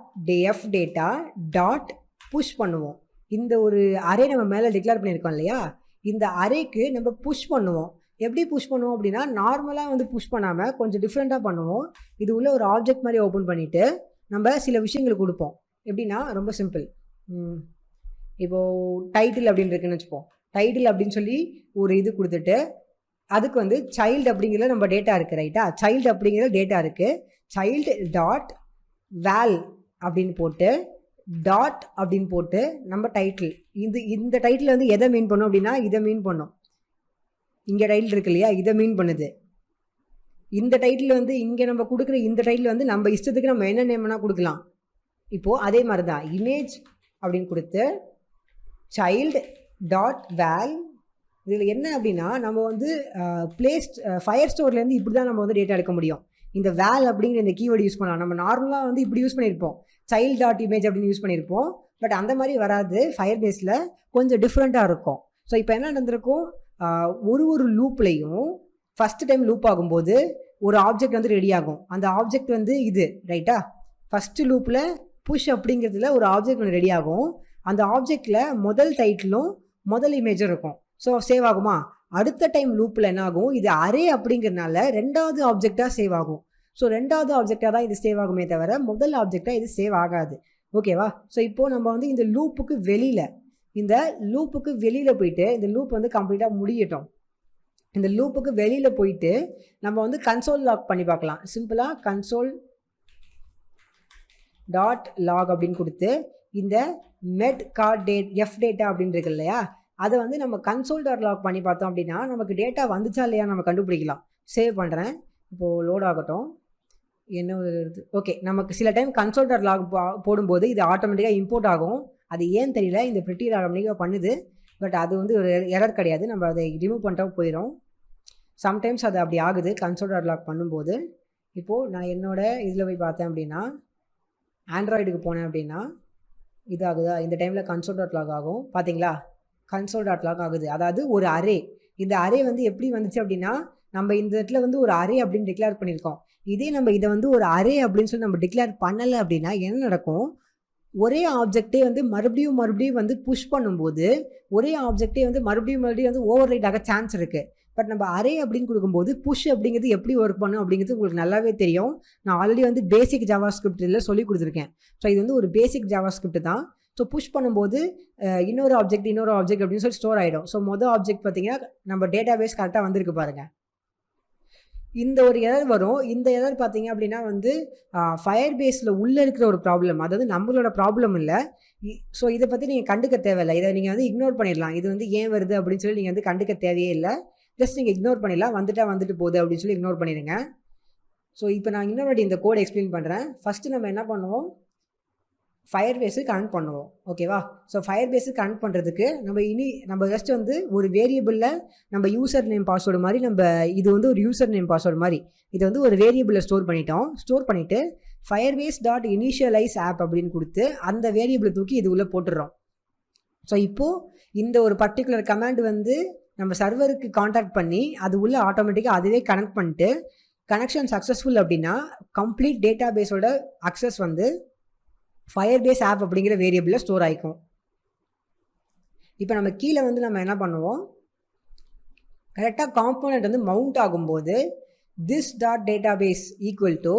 F data dot push பண்ணுவோம். இந்த ஒரு அரே நம்ம மேலே டிக்ளேர் பண்ணியிருக்கோம் இல்லையா, இந்த அரேக்கு நம்ம புஷ் பண்ணுவோம். எப்படி புஷ் பண்ணுவோம் அப்படின்னா, நார்மலாக வந்து புஷ் பண்ணாமல் கொஞ்சம் டிஃப்ரெண்ட்டாக பண்ணுவோம். இது உள்ள ஒரு ஆப்ஜெக்ட் மாதிரி ஓப்பன் பண்ணிவிட்டு நம்ம சில விஷயங்கள் கொடுப்போம். எப்படின்னா ரொம்ப சிம்பிள். இப்போது டைட்டில் அப்படின்னு இருக்குன்னு வச்சுப்போம். டைட்டில் அப்படின்னு சொல்லி ஒரு இது கொடுத்துட்டு அதுக்கு வந்து சைல்டு அப்படிங்கிற நம்ம டேட்டா இருக்குது, ரைட்டா? சைல்டு அப்படிங்கிற டேட்டா இருக்குது. சைல்டு டாட் வேல் அப்படின்னு போட்டு டாட் அப்படின்னு போட்டு நம்ம டைட்டில், இந்த டைட்டில் வந்து எதை மீன் பண்ணும் அப்படின்னா இதை மீன் பண்ணும். இங்கே டைட்டில் இருக்கு இல்லையா, இதை மீன் பண்ணுது. இந்த டைட்டில் வந்து இங்கே நம்ம கொடுக்குற இந்த டைட்டில் வந்து நம்ம இஷ்டத்துக்கு நம்ம என்ன நேம்னா கொடுக்கலாம். இப்போது அதே மாதிரி தான் இமேஜ் அப்படின்னு கொடுத்து சைல்டு டாட் வேல். இதில் என்ன அப்படின்னா, நம்ம வந்து ஃபயர் ஸ்டோர்லேருந்து இப்படி தான் நம்ம வந்து டேட்டா எடுக்க முடியும். இந்த வேல் அப்படிங்கிற இந்த கீவேர்டு யூஸ் பண்ணலாம். நம்ம நார்மலாக வந்து இப்படி யூஸ் பண்ணியிருப்போம், சைல்டு டாட் இமேஜ் அப்படின்னு யூஸ் பண்ணியிருப்போம். பட் அந்த மாதிரி வராது, ஃபயர் பேஸில் கொஞ்சம் டிஃப்ரெண்ட்டாக இருக்கும். ஸோ இப்போ என்ன நடந்திருக்கும், ஒரு லூப்லேயும் ஃபஸ்ட்டு டைம் லூப் ஆகும்போது ஒரு ஆப்ஜெக்ட் வந்து ரெடி ஆகும். அந்த ஆப்ஜெக்ட் வந்து இது, ரைட்டா? ஃபஸ்ட்டு லூப்பில் புஷ் அப்படிங்கிறதுல ஒரு ஆப்ஜெக்ட் ஒன்று ரெடி ஆகும். அந்த ஆப்ஜெக்டில் முதல் டைட்டிலும் முதல் இமேஜும் இருக்கும். ஸோ சேவ் ஆகுமா? அடுத்த டைம் லூப்பில் என்ன ஆகும், இது அரே அப்படிங்கிறதுனால ரெண்டாவது ஆப்ஜெக்டாக சேவ் ஆகும். ஸோ ரெண்டாவது ஆப்ஜெக்டாக தான் இது சேவ் ஆகுமே தவிர முதல் ஆப்ஜெக்டாக இது சேவ் ஆகாது. ஓகேவா? ஸோ இப்போது நம்ம வந்து இந்த லூப்புக்கு வெளியில் போயிட்டு இந்த லூப் வந்து கம்ப்ளீட்டாக முடியட்டும். இந்த லூப்புக்கு வெளியில் போயிட்டு நம்ம வந்து கன்சோல் லாக் பண்ணி பார்க்கலாம். சிம்பிளாக கன்சோல் டாட் லாக் அப்படின்னு கொடுத்து இந்த மெட் கார்ட் எஃப் டேட்டா அப்படின்னு இருக்கு இல்லையா, அதை வந்து நம்ம கன்சோல் டாட் லாக் பண்ணி பார்த்தோம் அப்படின்னா நமக்கு டேட்டா வந்துச்சா இல்லையா நம்ம கண்டுபிடிக்கலாம். சேவ் பண்ணுறேன், இப்போது லோட் ஆகட்டும். என்ன வருது, ஓகே. நமக்கு சில டைம் கன்சோல் டாட் லாக் போடும்போது இது ஆட்டோமேட்டிக்காக இம்போர்ட் ஆகும். அது ஏன் தெரியல, இந்த ப்ரிட்டி ஆட்டோமேட்டிக்காக பண்ணுது. பட் அது வந்து ஒரு எரர் கிடையாது, நம்ம அதை ரிமூவ் பண்ணிட்டா போயிடும். சம்டைம்ஸ் அது அப்படி ஆகுது கன்சோல் டாட் லாக் பண்ணும்போது. இப்போது நான் என்னோட இதில் போய் பார்த்தேன் அப்படின்னா, ஆண்ட்ராய்டுக்கு போனேன் அப்படின்னா இது ஆகுதா, இந்த டைமில் கன்சோல் டாட் லாக் ஆகும். பார்த்தீங்களா, கன்சோல் டாட் லாக் ஆகுது. அதாவது ஒரு அரே, இந்த அரே வந்து எப்படி வந்துச்சு அப்படின்னா, நம்ம இந்த இடத்துல வந்து ஒரு அரே அப்படின்னு டிக்ளேர் பண்ணியிருக்கோம். இதே நம்ம இதை வந்து ஒரு அரே அப்படின்னு சொல்லி நம்ம டிக்ளேர் பண்ணலை அப்படின்னா என்ன நடக்கும், ஒரே ஆப்ஜெக்டே வந்து மறுபடியும் வந்து புஷ் பண்ணும்போது ஒரே ஆப்ஜெக்டே வந்து மறுபடியும் வந்து ஓவர் ரைட் ஆக சான்ஸ் இருக்குது. பட் நம்ம அரே அப்படின்னு கொடுக்கும்போது புஷ் அப்படிங்கிறது எப்படி ஒர்க் பண்ணும் அப்படிங்கிறது உங்களுக்கு நல்லாவே தெரியும். நான் ஆல்ரெடி வந்து பேசிக் ஜாவா ஸ்கிரிப்ட் இதில் சொல்லி கொடுத்துருக்கேன். ஸோ இது வந்து ஒரு பேசிக் ஜாவா ஸ்கிரிப்ட் தான். ஸோ புஷ் பண்ணும்போது இன்னொரு ஆப்ஜெக்ட் அப்படின்னு சொல்லி ஸ்டோர் ஆகிடும். ஸோ மொதல் ஆப்ஜெக்ட் பார்த்தீங்கன்னா நம்ம டேட்டா பேஸ் கரெக்டாக வந்திருக்கு பாருங்கள். இந்த ஒரு எரர் வரும். இந்த எரர் பார்த்தீங்க அப்படின்னா வந்து ஃபயர் பேஸில் உள்ளே இருக்கிற ஒரு ப்ராப்ளம், அதாவது நம்மளோட ப்ராப்ளம் இல்லை. ஸோ இதை பற்றி நீங்கள் கண்டுக்க தேவையில்லை, இதை நீங்கள் வந்து இக்னோர் பண்ணிடலாம். இது வந்து ஏன் வருது அப்படின்னு சொல்லி நீங்கள் வந்து கண்டுக்க தேவையே இல்லை. ஜஸ்ட் நீங்கள் இக்னோர் பண்ணிடலாம், வந்துட்டு போகுது அப்படின்னு சொல்லி இக்னோர் பண்ணிடுங்க. ஸோ இப்போ நான் இன்னொரு வாட்டி இந்த கோட் எக்ஸ்பிளைன் பண்ணுறேன். ஃபஸ்ட்டு நம்ம என்ன பண்ணுவோம், ஃபயர் பேஸுக்கு கனெக்ட் பண்ணுவோம். ஓகேவா? ஸோ ஃபயர் பேஸுக்கு கனெக்ட் பண்ணுறதுக்கு நம்ம ஜஸ்ட் வந்து ஒரு வேரியபிளில் நம்ம யூசர் நேம் பாஸ்வேர்டு மாதிரி இது வந்து ஒரு யூசர் நேம் பாஸ்வேர்டு மாதிரி இதை வந்து ஒரு வேரியபிளில் ஸ்டோர் பண்ணிவிட்டு Firebase dot initialize app அப்படின்னு கொடுத்து அந்த வேரியபிளை தூக்கி இது உள்ளே போட்டுடுறோம். ஸோ இப்போது இந்த ஒரு பர்டிகுலர் கமாண்ட் வந்து நம்ம சர்வருக்கு காண்டாக்ட் பண்ணி அது உள்ள ஆட்டோமேட்டிக்காக அதுவே கனெக்ட் பண்ணிட்டு கனெக்ஷன் சக்ஸஸ்ஃபுல் அப்படின்னா கம்ப்ளீட் டேட்டா பேஸோட அக்சஸ் வந்து ஃபயர் பேஸ் ஆப் அப்படிங்கிற வேரியபிளில் ஸ்டோர் ஆகிக்கும். இப்போ நம்ம கீழே வந்து நம்ம என்ன பண்ணுவோம், கரெக்டாக காம்போனன்ட் வந்து மவுண்ட் ஆகும்போது this dot database equal to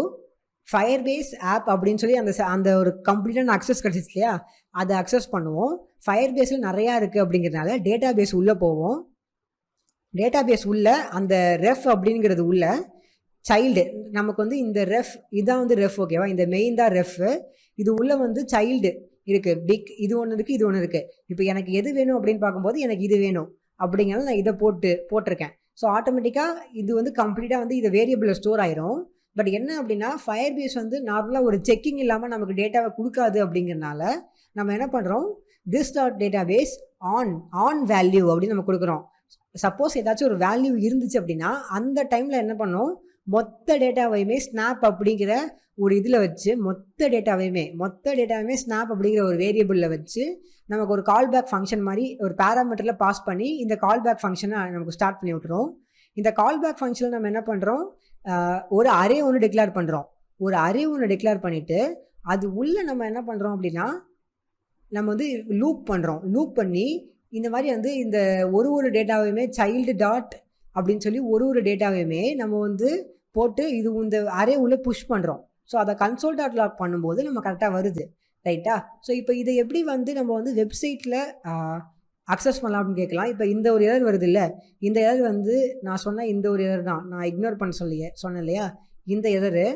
Firebase app அப்படின்னு சொல்லி அந்த ஒரு கம்ப்ளீட்டான அக்சஸ் கிடச்சிச்சு இல்லையா, அதை அக்சஸ் பண்ணுவோம். ஃபயர் பேஸில் நிறையா இருக்குது அப்படிங்கிறதுனால டேட்டா பேஸ் உள்ளே போவோம். டேட்டா பேஸ் உள்ள அந்த ரெஃப் அப்படிங்கிறது உள்ள சைல்டு நமக்கு வந்து இந்த ரெஃப் இதான் வந்து ரெஃப். ஓகேவா? இந்த மெயின் தான் ரெஃப். இது உள்ள வந்து சைல்டு இருக்குது, பிக் இது ஒன்று இருக்குது, இது ஒன்று இருக்குது. இப்போ எனக்கு எது வேணும் அப்படின்னு பார்க்கும்போது எனக்கு இது வேணும். அப்படிங்கிறத நான் இதை போட்டிருக்கேன். ஸோ ஆட்டோமேட்டிக்காக இது வந்து கம்ப்ளீட்டாக வந்து இது வேரியபிளில் ஸ்டோர் ஆயிரும். பட் என்ன அப்படின்னா ஃபயர்பேஸ் வந்து நார்மலாக ஒரு செக்கிங் இல்லாமல் நமக்கு டேட்டாவை கொடுக்காது அப்படிங்கிறனால நம்ம என்ன பண்ணுறோம், this dot database on value அப்படின்னு நம்ம கொடுக்குறோம். சப்போஸ் ஏதாச்சும் ஒரு வேல்யூ இருந்துச்சு அப்படின்னா அந்த டைமில் என்ன பண்ணோம், மொத்த டேட்டாவையுமே ஸ்னாப் அப்படிங்கிற ஒரு இதில் வச்சு மொத்த டேட்டாவையுமே ஸ்னாப் அப்படிங்கிற ஒரு வேரியபிளில் வச்சு நமக்கு ஒரு கால் பேக் ஃபங்க்ஷன் மாதிரி ஒரு பேராமீட்டரில் பாஸ் பண்ணி இந்த கால் பேக் ஃபங்க்ஷனை நமக்கு ஸ்டார்ட் பண்ணி விட்டுரும். இந்த கால் பேக் ஃபங்க்ஷனில் நம்ம என்ன பண்ணுறோம், ஒரு அரே ஒன்று டிக்ளேர் பண்ணுறோம். பண்ணிவிட்டு அது உள்ளே நம்ம என்ன பண்ணுறோம் அப்படின்னா நம்ம வந்து லூப் பண்ணி இந்த மாதிரி வந்து இந்த ஒரு டேட்டாவையுமே சைல்டு டாட் அப்படின்னு சொல்லி ஒரு டேட்டாவையுமே நம்ம வந்து போட்டு இது இந்த அரே உள்ளே புஷ் பண்ணுறோம். ஸோ அதை கன்சோல் டாட் லாக் பண்ணும்போது நம்ம கரெக்டாக வருது, ரைட்டா? ஸோ இப்போ இதை எப்படி வந்து நம்ம வந்து வெப்சைட்டில் அக்சஸ் பண்ணலாம் அப்படின்னு கேட்கலாம். இப்போ இந்த ஒரு எரர் வருது இல்லை, இந்த எரர் வந்து நான் சொன்ன இந்த ஒரு எரர் தான், நான் இக்னோர் பண்ண சொன்னேன் இல்லையா, இந்த எரரு.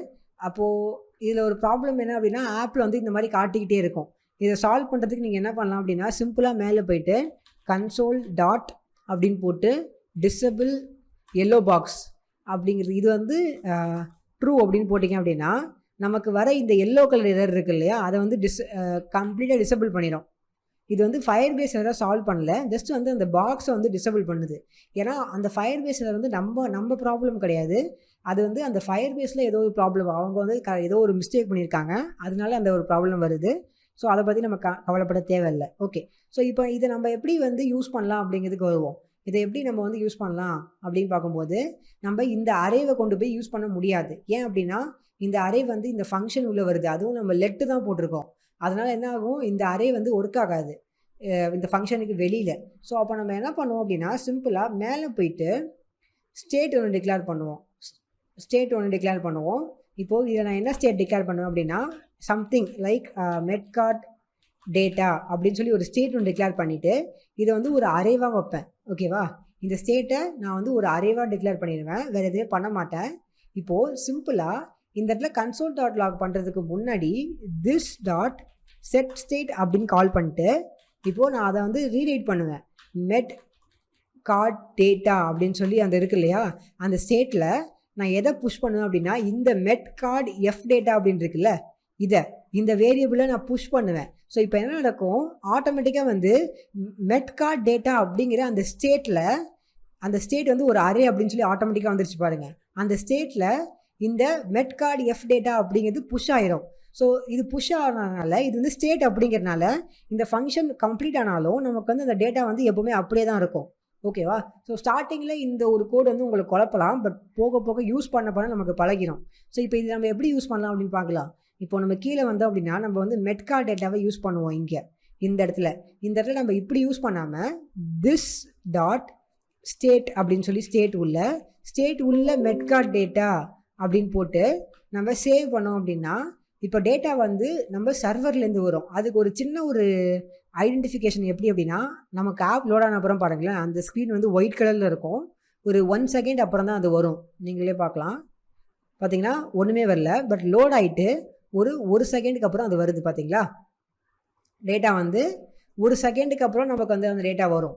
அப்போது இதில் ஒரு ப்ராப்ளம் என்ன அப்படின்னா ஆப்பில் வந்து இந்த மாதிரி காட்டிக்கிட்டே இருக்கும். இதை சால்வ் பண்ணுறதுக்கு நீங்கள் என்ன பண்ணலாம் அப்படின்னா சிம்பிளாக மேலே போயிட்டு கன்சோல் டாட் அப்படின்னு போட்டு டிசபிள் எல்லோ பாக்ஸ் அப்படிங்கிறது இது வந்து ட்ரூ அப்படின்னு போட்டிங்க அப்படின்னா நமக்கு வர இந்த எல்லோ கலர் எரர் இருக்கு இல்லையா, அதை வந்து கம்ப்ளீட்டாக டிசபிள் பண்ணிடும். இது வந்து ஃபயர்பேஸ் எரரை சால்வ் பண்ணல, ஜஸ்ட் வந்து அந்த பாக்ஸை வந்து டிசபிள் பண்ணுது. ஏன்னா அந்த ஃபயர்பேஸ் எரர் வந்து நம்ம ப்ராப்ளம் கிடையாது, அது வந்து அந்த ஃபயர்பேஸில் ஏதோ ஒரு ப்ராப்ளம், அவங்க வந்து ஏதோ ஒரு மிஸ்டேக் பண்ணியிருக்காங்க, அதனால அந்த ஒரு ப்ராப்ளம் வருது. ஸோ அதை பற்றி நம்ம கவலைப்பட தேவையில்லை. ஓகே, ஸோ இப்போ இதை நம்ம எப்படி வந்து யூஸ் பண்ணலாம் அப்படிங்கிறதுக்கு வருவோம். இதை எப்படி நம்ம வந்து யூஸ் பண்ணலாம் அப்படின்னு பார்க்கும்போது நம்ம இந்த அரேவை கொண்டு போய் யூஸ் பண்ண முடியாது. ஏன் அப்படின்னா இந்த அரே வந்து இந்த ஃபங்க்ஷன் உள்ளே வருது, அதுவும் நம்ம லெட்டு தான் போட்டிருக்கோம். அதனால் என்ன ஆகும், இந்த அரே வந்து ஒர்க் ஆகாது இந்த ஃபங்க்ஷனுக்கு வெளியில். ஸோ அப்போ நம்ம என்ன பண்ணுவோம் அப்படின்னா சிம்பிளாக மேலே போயிட்டு ஸ்டேட் ஒன்று டிக்ளேர் பண்ணுவோம். இப்போது இதை நான் என்ன ஸ்டேட் டிக்ளேர் பண்ணுவேன் அப்படின்னா சம்திங் லைக் மெட்கார்ட் டேட்டா அப்படின்னு சொல்லி ஒரு ஸ்டேட் ஒன்று டிக்ளேர் பண்ணிவிட்டு இதை வந்து ஒரு அரேவாக வைப்பேன். ஓகேவா, இந்த ஸ்டேட்டை நான் வந்து ஒரு அரேவாக டிக்ளேர் பண்ணிடுவேன், வேறு எதுவுமே பண்ண மாட்டேன். இப்போது சிம்பிளாக இந்த இடத்துல கன்சோல் டாட் லாக் பண்ணுறதுக்கு முன்னாடி திஸ் டாட் செட் ஸ்டேட் அப்படின்னு கால் பண்ணிட்டு இப்போது நான் அதை வந்து ரீரைட் பண்ணுவேன். மெட் கார்ட் டேட்டா அப்படின்னு சொல்லி அந்த இருக்கு இல்லையா, அந்த ஸ்டேட்டில் நான் எதை புஷ் பண்ணுவேன் அப்படின்னா இந்த மெட் கார்டு எஃப் டேட்டா அப்படின்னு இருக்குல்ல, இந்த வேரியபிளை நான் புஷ் பண்ணுவேன். ஸோ இப்போ என்ன நடக்கும், ஆட்டோமேட்டிக்காக வந்து மெட் கார்ட் டேட்டா அப்படிங்கிற அந்த ஸ்டேட் வந்து ஒரு அரே அப்படின்னு சொல்லி ஆட்டோமேட்டிக்காக வந்துருச்சு பாருங்கள். அந்த ஸ்டேட்டில் இந்த மெட் கார்டு எஃப் டேட்டா அப்படிங்கிறது புஷ் ஆயிரும். ஸோ இது புஷ் ஆனதுனால இது வந்து ஸ்டேட் அப்படிங்கிறதுனால இந்த ஃபங்க்ஷன் கம்ப்ளீட் ஆனாலும் நமக்கு வந்து அந்த டேட்டா வந்து எப்போவுமே அப்படியே தான் இருக்கும். ஓகேவா, ஸோ ஸ்டார்டிங்கில் இந்த ஒரு கோடு வந்து உங்களுக்கு குழப்பலாம், பட் போக போக யூஸ் பண்ண நமக்கு பழகிடும். ஸோ இப்போ இது நம்ம எப்படி யூஸ் பண்ணலாம் அப்படின்னு பார்க்கலாம். இப்போ நம்ம கீழே வந்தோம் அப்படின்னா நம்ம வந்து மெட்கார்ட் டேட்டாவை யூஸ் பண்ணுவோம். இங்கே இந்த இடத்துல நம்ம இப்படி யூஸ் பண்ணாமல் திஸ் டாட் ஸ்டேட் அப்படின்னு சொல்லி ஸ்டேட் உள்ள மெட்கார்ட் டேட்டா அப்படின்னு போட்டு நம்ம சேவ் பண்ணோம் அப்படின்னா இப்போ டேட்டா வந்து நம்ம சர்வர்லேருந்து வரும். அதுக்கு ஒரு சின்ன ஒரு ஐடென்டிஃபிகேஷன் எப்படி அப்படின்னா நமக்கு ஆப் லோட் ஆன அப்புறம் பாருங்களேன், அந்த ஸ்க்ரீன் வந்து ஒயிட் கலரில் இருக்கும். ஒரு 1 செகண்ட் அப்புறம் தான் அது வரும், நீங்களே பார்க்கலாம். பார்த்தீங்கன்னா ஒன்றுமே வரல, பட் லோட் ஆகிட்டு ஒரு செகண்டுக்கு அப்புறம் அது வருது. பார்த்தீங்களா, டேட்டா வந்து ஒரு செகண்டுக்கு அப்புறம் நமக்கு வந்து அந்த டேட்டா வரும்.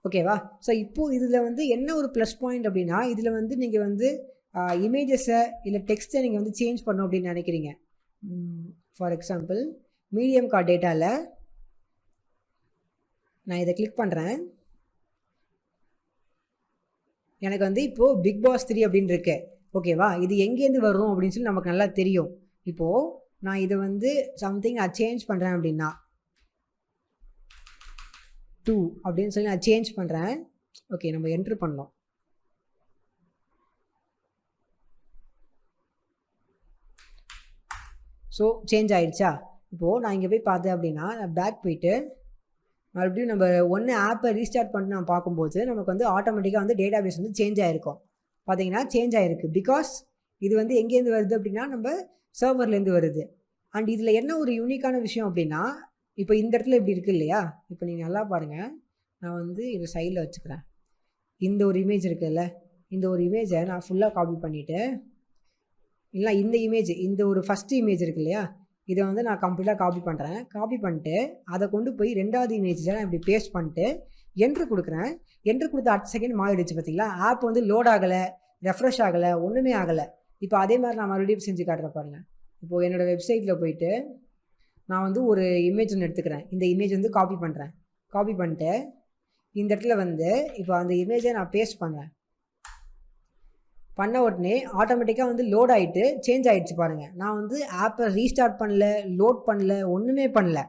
ஓகேவா, ஸோ இப்போது இதில் வந்து என்ன ஒரு ப்ளஸ் பாயிண்ட் அப்படின்னா இதில் வந்து நீங்கள் வந்து இமேஜஸை இல்லை டெக்ஸ்ட்டை நீங்கள் வந்து சேஞ்ச் பண்ணோம் அப்படின்னு நினைக்கிறீங்க. ஃபார் எக்ஸாம்பிள் மீடியம் கார்ட் டேட்டாவில் நான் இதை கிளிக் பண்ணுறேன், எனக்கு வந்து இப்போது பிக் பாஸ் 3 அப்படின்னு இருக்கு. ஓகேவா, இது எங்கேருந்து வரும் அப்படின்னு சொல்லி நமக்கு நல்லா தெரியும். இப்போது நான் இதை வந்து சம்திங் நான் சேஞ்ச் பண்ணுறேன் அப்படின்னா 2 அப்படின்னு சொல்லி நான் சேஞ்ச் பண்ணுறேன். ஓகே, நம்ம என்ட்ரு பண்ணோம். ஸோ சேஞ்ச் ஆகிடுச்சா. இப்போது நான் இங்கே போய் பார்த்தேன் அப்படின்னா நான் பேக் போயிட்டு மறுபடியும் நம்ம ஆப்பை ரீஸ்டார்ட் பண்ணிட்டு நான் பார்க்கும்போது நமக்கு வந்து ஆட்டோமேட்டிக்காக வந்து டேட்டாபேஸ் வந்து சேஞ்ச் ஆகிருக்கும். பார்த்தீங்கன்னா சேஞ்ச் ஆகிருக்கு. பிகாஸ் இது வந்து எங்கேருந்து வருது அப்படின்னா நம்ம சர்வர்லேருந்து வருது. அண்ட் இதில் என்ன ஒரு யூனிக்கான விஷயம் அப்படின்னா இப்போ இந்த இடத்துல இப்படி இருக்குது இல்லையா, இப்போ நீங்கள் நல்லா பாருங்கள், நான் வந்து இதை சைடில் வச்சுக்கிறேன். இந்த ஒரு இமேஜ் இருக்குதுல்ல, இந்த ஒரு இமேஜை நான் ஃபுல்லாக காப்பி பண்ணிவிட்டு இல்லை இந்த ஒரு ஃபஸ்ட்டு இமேஜ் இருக்கு இல்லையா, இதை வந்து நான் கம்ப்ளீட்டாக காப்பி பண்ணிட்டு அதை கொண்டு போய் 2வது இமேஜில் நான் இப்படி பேஸ்ட் பண்ணிட்டு என்ட்ரு கொடுக்குறேன். என்ட்ரு கொடுத்த அடுத்த செகண்ட் மாறிடுச்சு பார்த்தீங்களா? ஆப் வந்து லோட் ஆகலை, ரெஃப்ரெஷ் ஆகலை, ஒன்றுமே ஆகலை. இப்போ அதே மாதிரி நான் மறுபடியும் செஞ்சு காட்டுறேன் பாருங்க. இப்போது என்னோடய வெப்சைட்டில் போயிட்டு நான் வந்து ஒரு இமேஜ் ஒன்று எடுத்துக்கிறேன். இந்த இமேஜ் வந்து காப்பி பண்ணுறேன். காப்பி பண்ணிட்டு இந்த இடத்துல வந்து இப்போ அந்த இமேஜை நான் பேஸ்ட் பண்ணுறேன். பண்ண உடனே ஆட்டோமேட்டிக்காக வந்து லோட் ஆகிட்டு சேஞ்ச் ஆகிடுச்சு பாருங்கள். நான் வந்து ஆப்பை ரீஸ்டார்ட் பண்ணல, லோட் பண்ணல, ஒன்றுமே பண்ணல,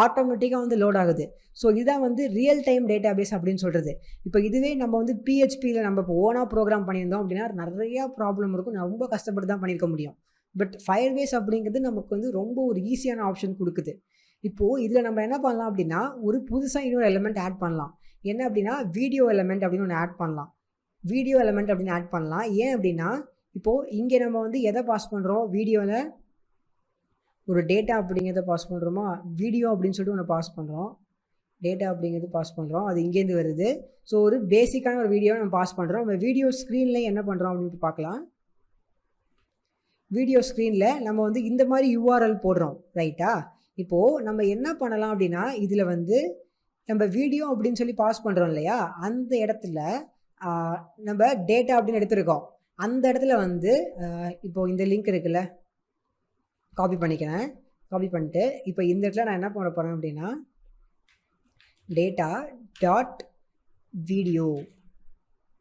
ஆட்டோமேட்டிக்காக வந்து லோட் ஆகுது. ஸோ இதுதான் வந்து ரியல் டைம் டேட்டா பேஸ் அப்படின்னு சொல்கிறது. இப்போ இதுவே நம்ம வந்து பிஹெச்பியில் நம்ம இப்போ ஓனாக ப்ரோக்ராம் பண்ணியிருந்தோம் அப்படின்னா நிறையா ப்ராப்ளம் இருக்கும், ரொம்ப கஷ்டப்பட்டு தான் பண்ணியிருக்க முடியும். பட் ஃபயர்பேஸ் அப்படிங்கிறது நமக்கு வந்து ரொம்ப ஒரு ஈஸியான ஆப்ஷன் கொடுக்குது. இப்போது இதில் நம்ம என்ன பண்ணலாம் அப்படின்னா ஒரு புதுசாக இன்னொரு எலிமெண்ட் ஆட் பண்ணலாம். என்ன அப்படின்னா வீடியோ எலிமெண்ட் அப்படின்னு ஒன்று ஆட் பண்ணலாம். வீடியோ எலிமெண்ட் அப்படின்னு ஆட் பண்ணலாம். ஏன் அப்படின்னா இப்போது இங்கே நம்ம வந்து எதை பாஸ் பண்ணுறோம், வீடியோவில் ஒரு டேட்டா அப்படிங்கிறத பாஸ் பண்ணுறோமா, வீடியோ அப்படின்னு சொல்லிட்டு ஒன்று பாஸ் பண்ணுறோம், டேட்டா அப்படிங்கிறது பாஸ் பண்ணுறோம், அது இங்கேருந்து வருது. ஸோ ஒரு பேசிக்கான ஒரு வீடியோவை நம்ம பாஸ் பண்ணுறோம். நம்ம வீடியோ ஸ்க்ரீனில் என்ன பண்ணுறோம் அப்படின்ட்டு பார்க்கலாம். வீடியோ ஸ்க்ரீனில் நம்ம வந்து இந்த மாதிரி யூஆர்எல் போடுறோம் ரைட்டா. இப்போது நம்ம என்ன பண்ணலாம் அப்படின்னா இதில் வந்து நம்ம வீடியோ அப்படின்னு சொல்லி பாஸ் பண்ணுறோம் இல்லையா, அந்த இடத்துல நம்ம டேட்டா அப்படின்னு எடுத்துருக்கோம். அந்த இடத்துல வந்து இப்போது இந்த லிங்க் இருக்குல்ல, காப்பி பண்ணிக்கிறேன். காப்பி பண்ணிட்டு இப்போ இந்த இடத்துல நான் என்ன பண்ண போகிறேன் அப்படின்னா டேட்டா டாட் வீடியோ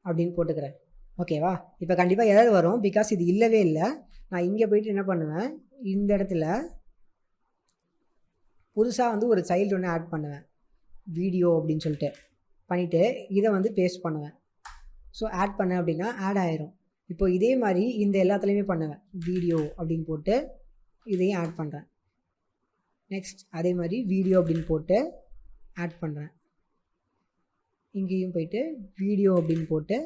அப்படின்னு போட்டுக்கிறேன். ஓகேவா? இப்போ கண்டிப்பாக எதாவது வரும், பிகாஸ் இது இல்லவே இல்லை. நான் இங்கே போயிட்டு என்ன பண்ணுவேன், இந்த இடத்துல புதுசாக வந்து ஒரு சைல்டு ஒன்று ஆட் பண்ணுவேன், வீடியோ அப்படின்னு சொல்லிட்டு பண்ணிவிட்டு இதை வந்து பேஸ்ட் பண்ணுவேன். ஸோ ஆட் பண்ணேன் அப்படின்னா ஆட் ஆயிரும். இப்போ இதே மாதிரி இந்த எல்லாத்துலேயுமே பண்ணுவேன், வீடியோ அப்படின்னு போட்டு இதையும் ஆட் பண்ணுறேன். நெக்ஸ்ட் அதே மாதிரி வீடியோ அப்படின்னு போட்டு ஆட் பண்ணுறேன். இங்கேயும் போயிட்டு வீடியோ அப்படின்னு போட்டு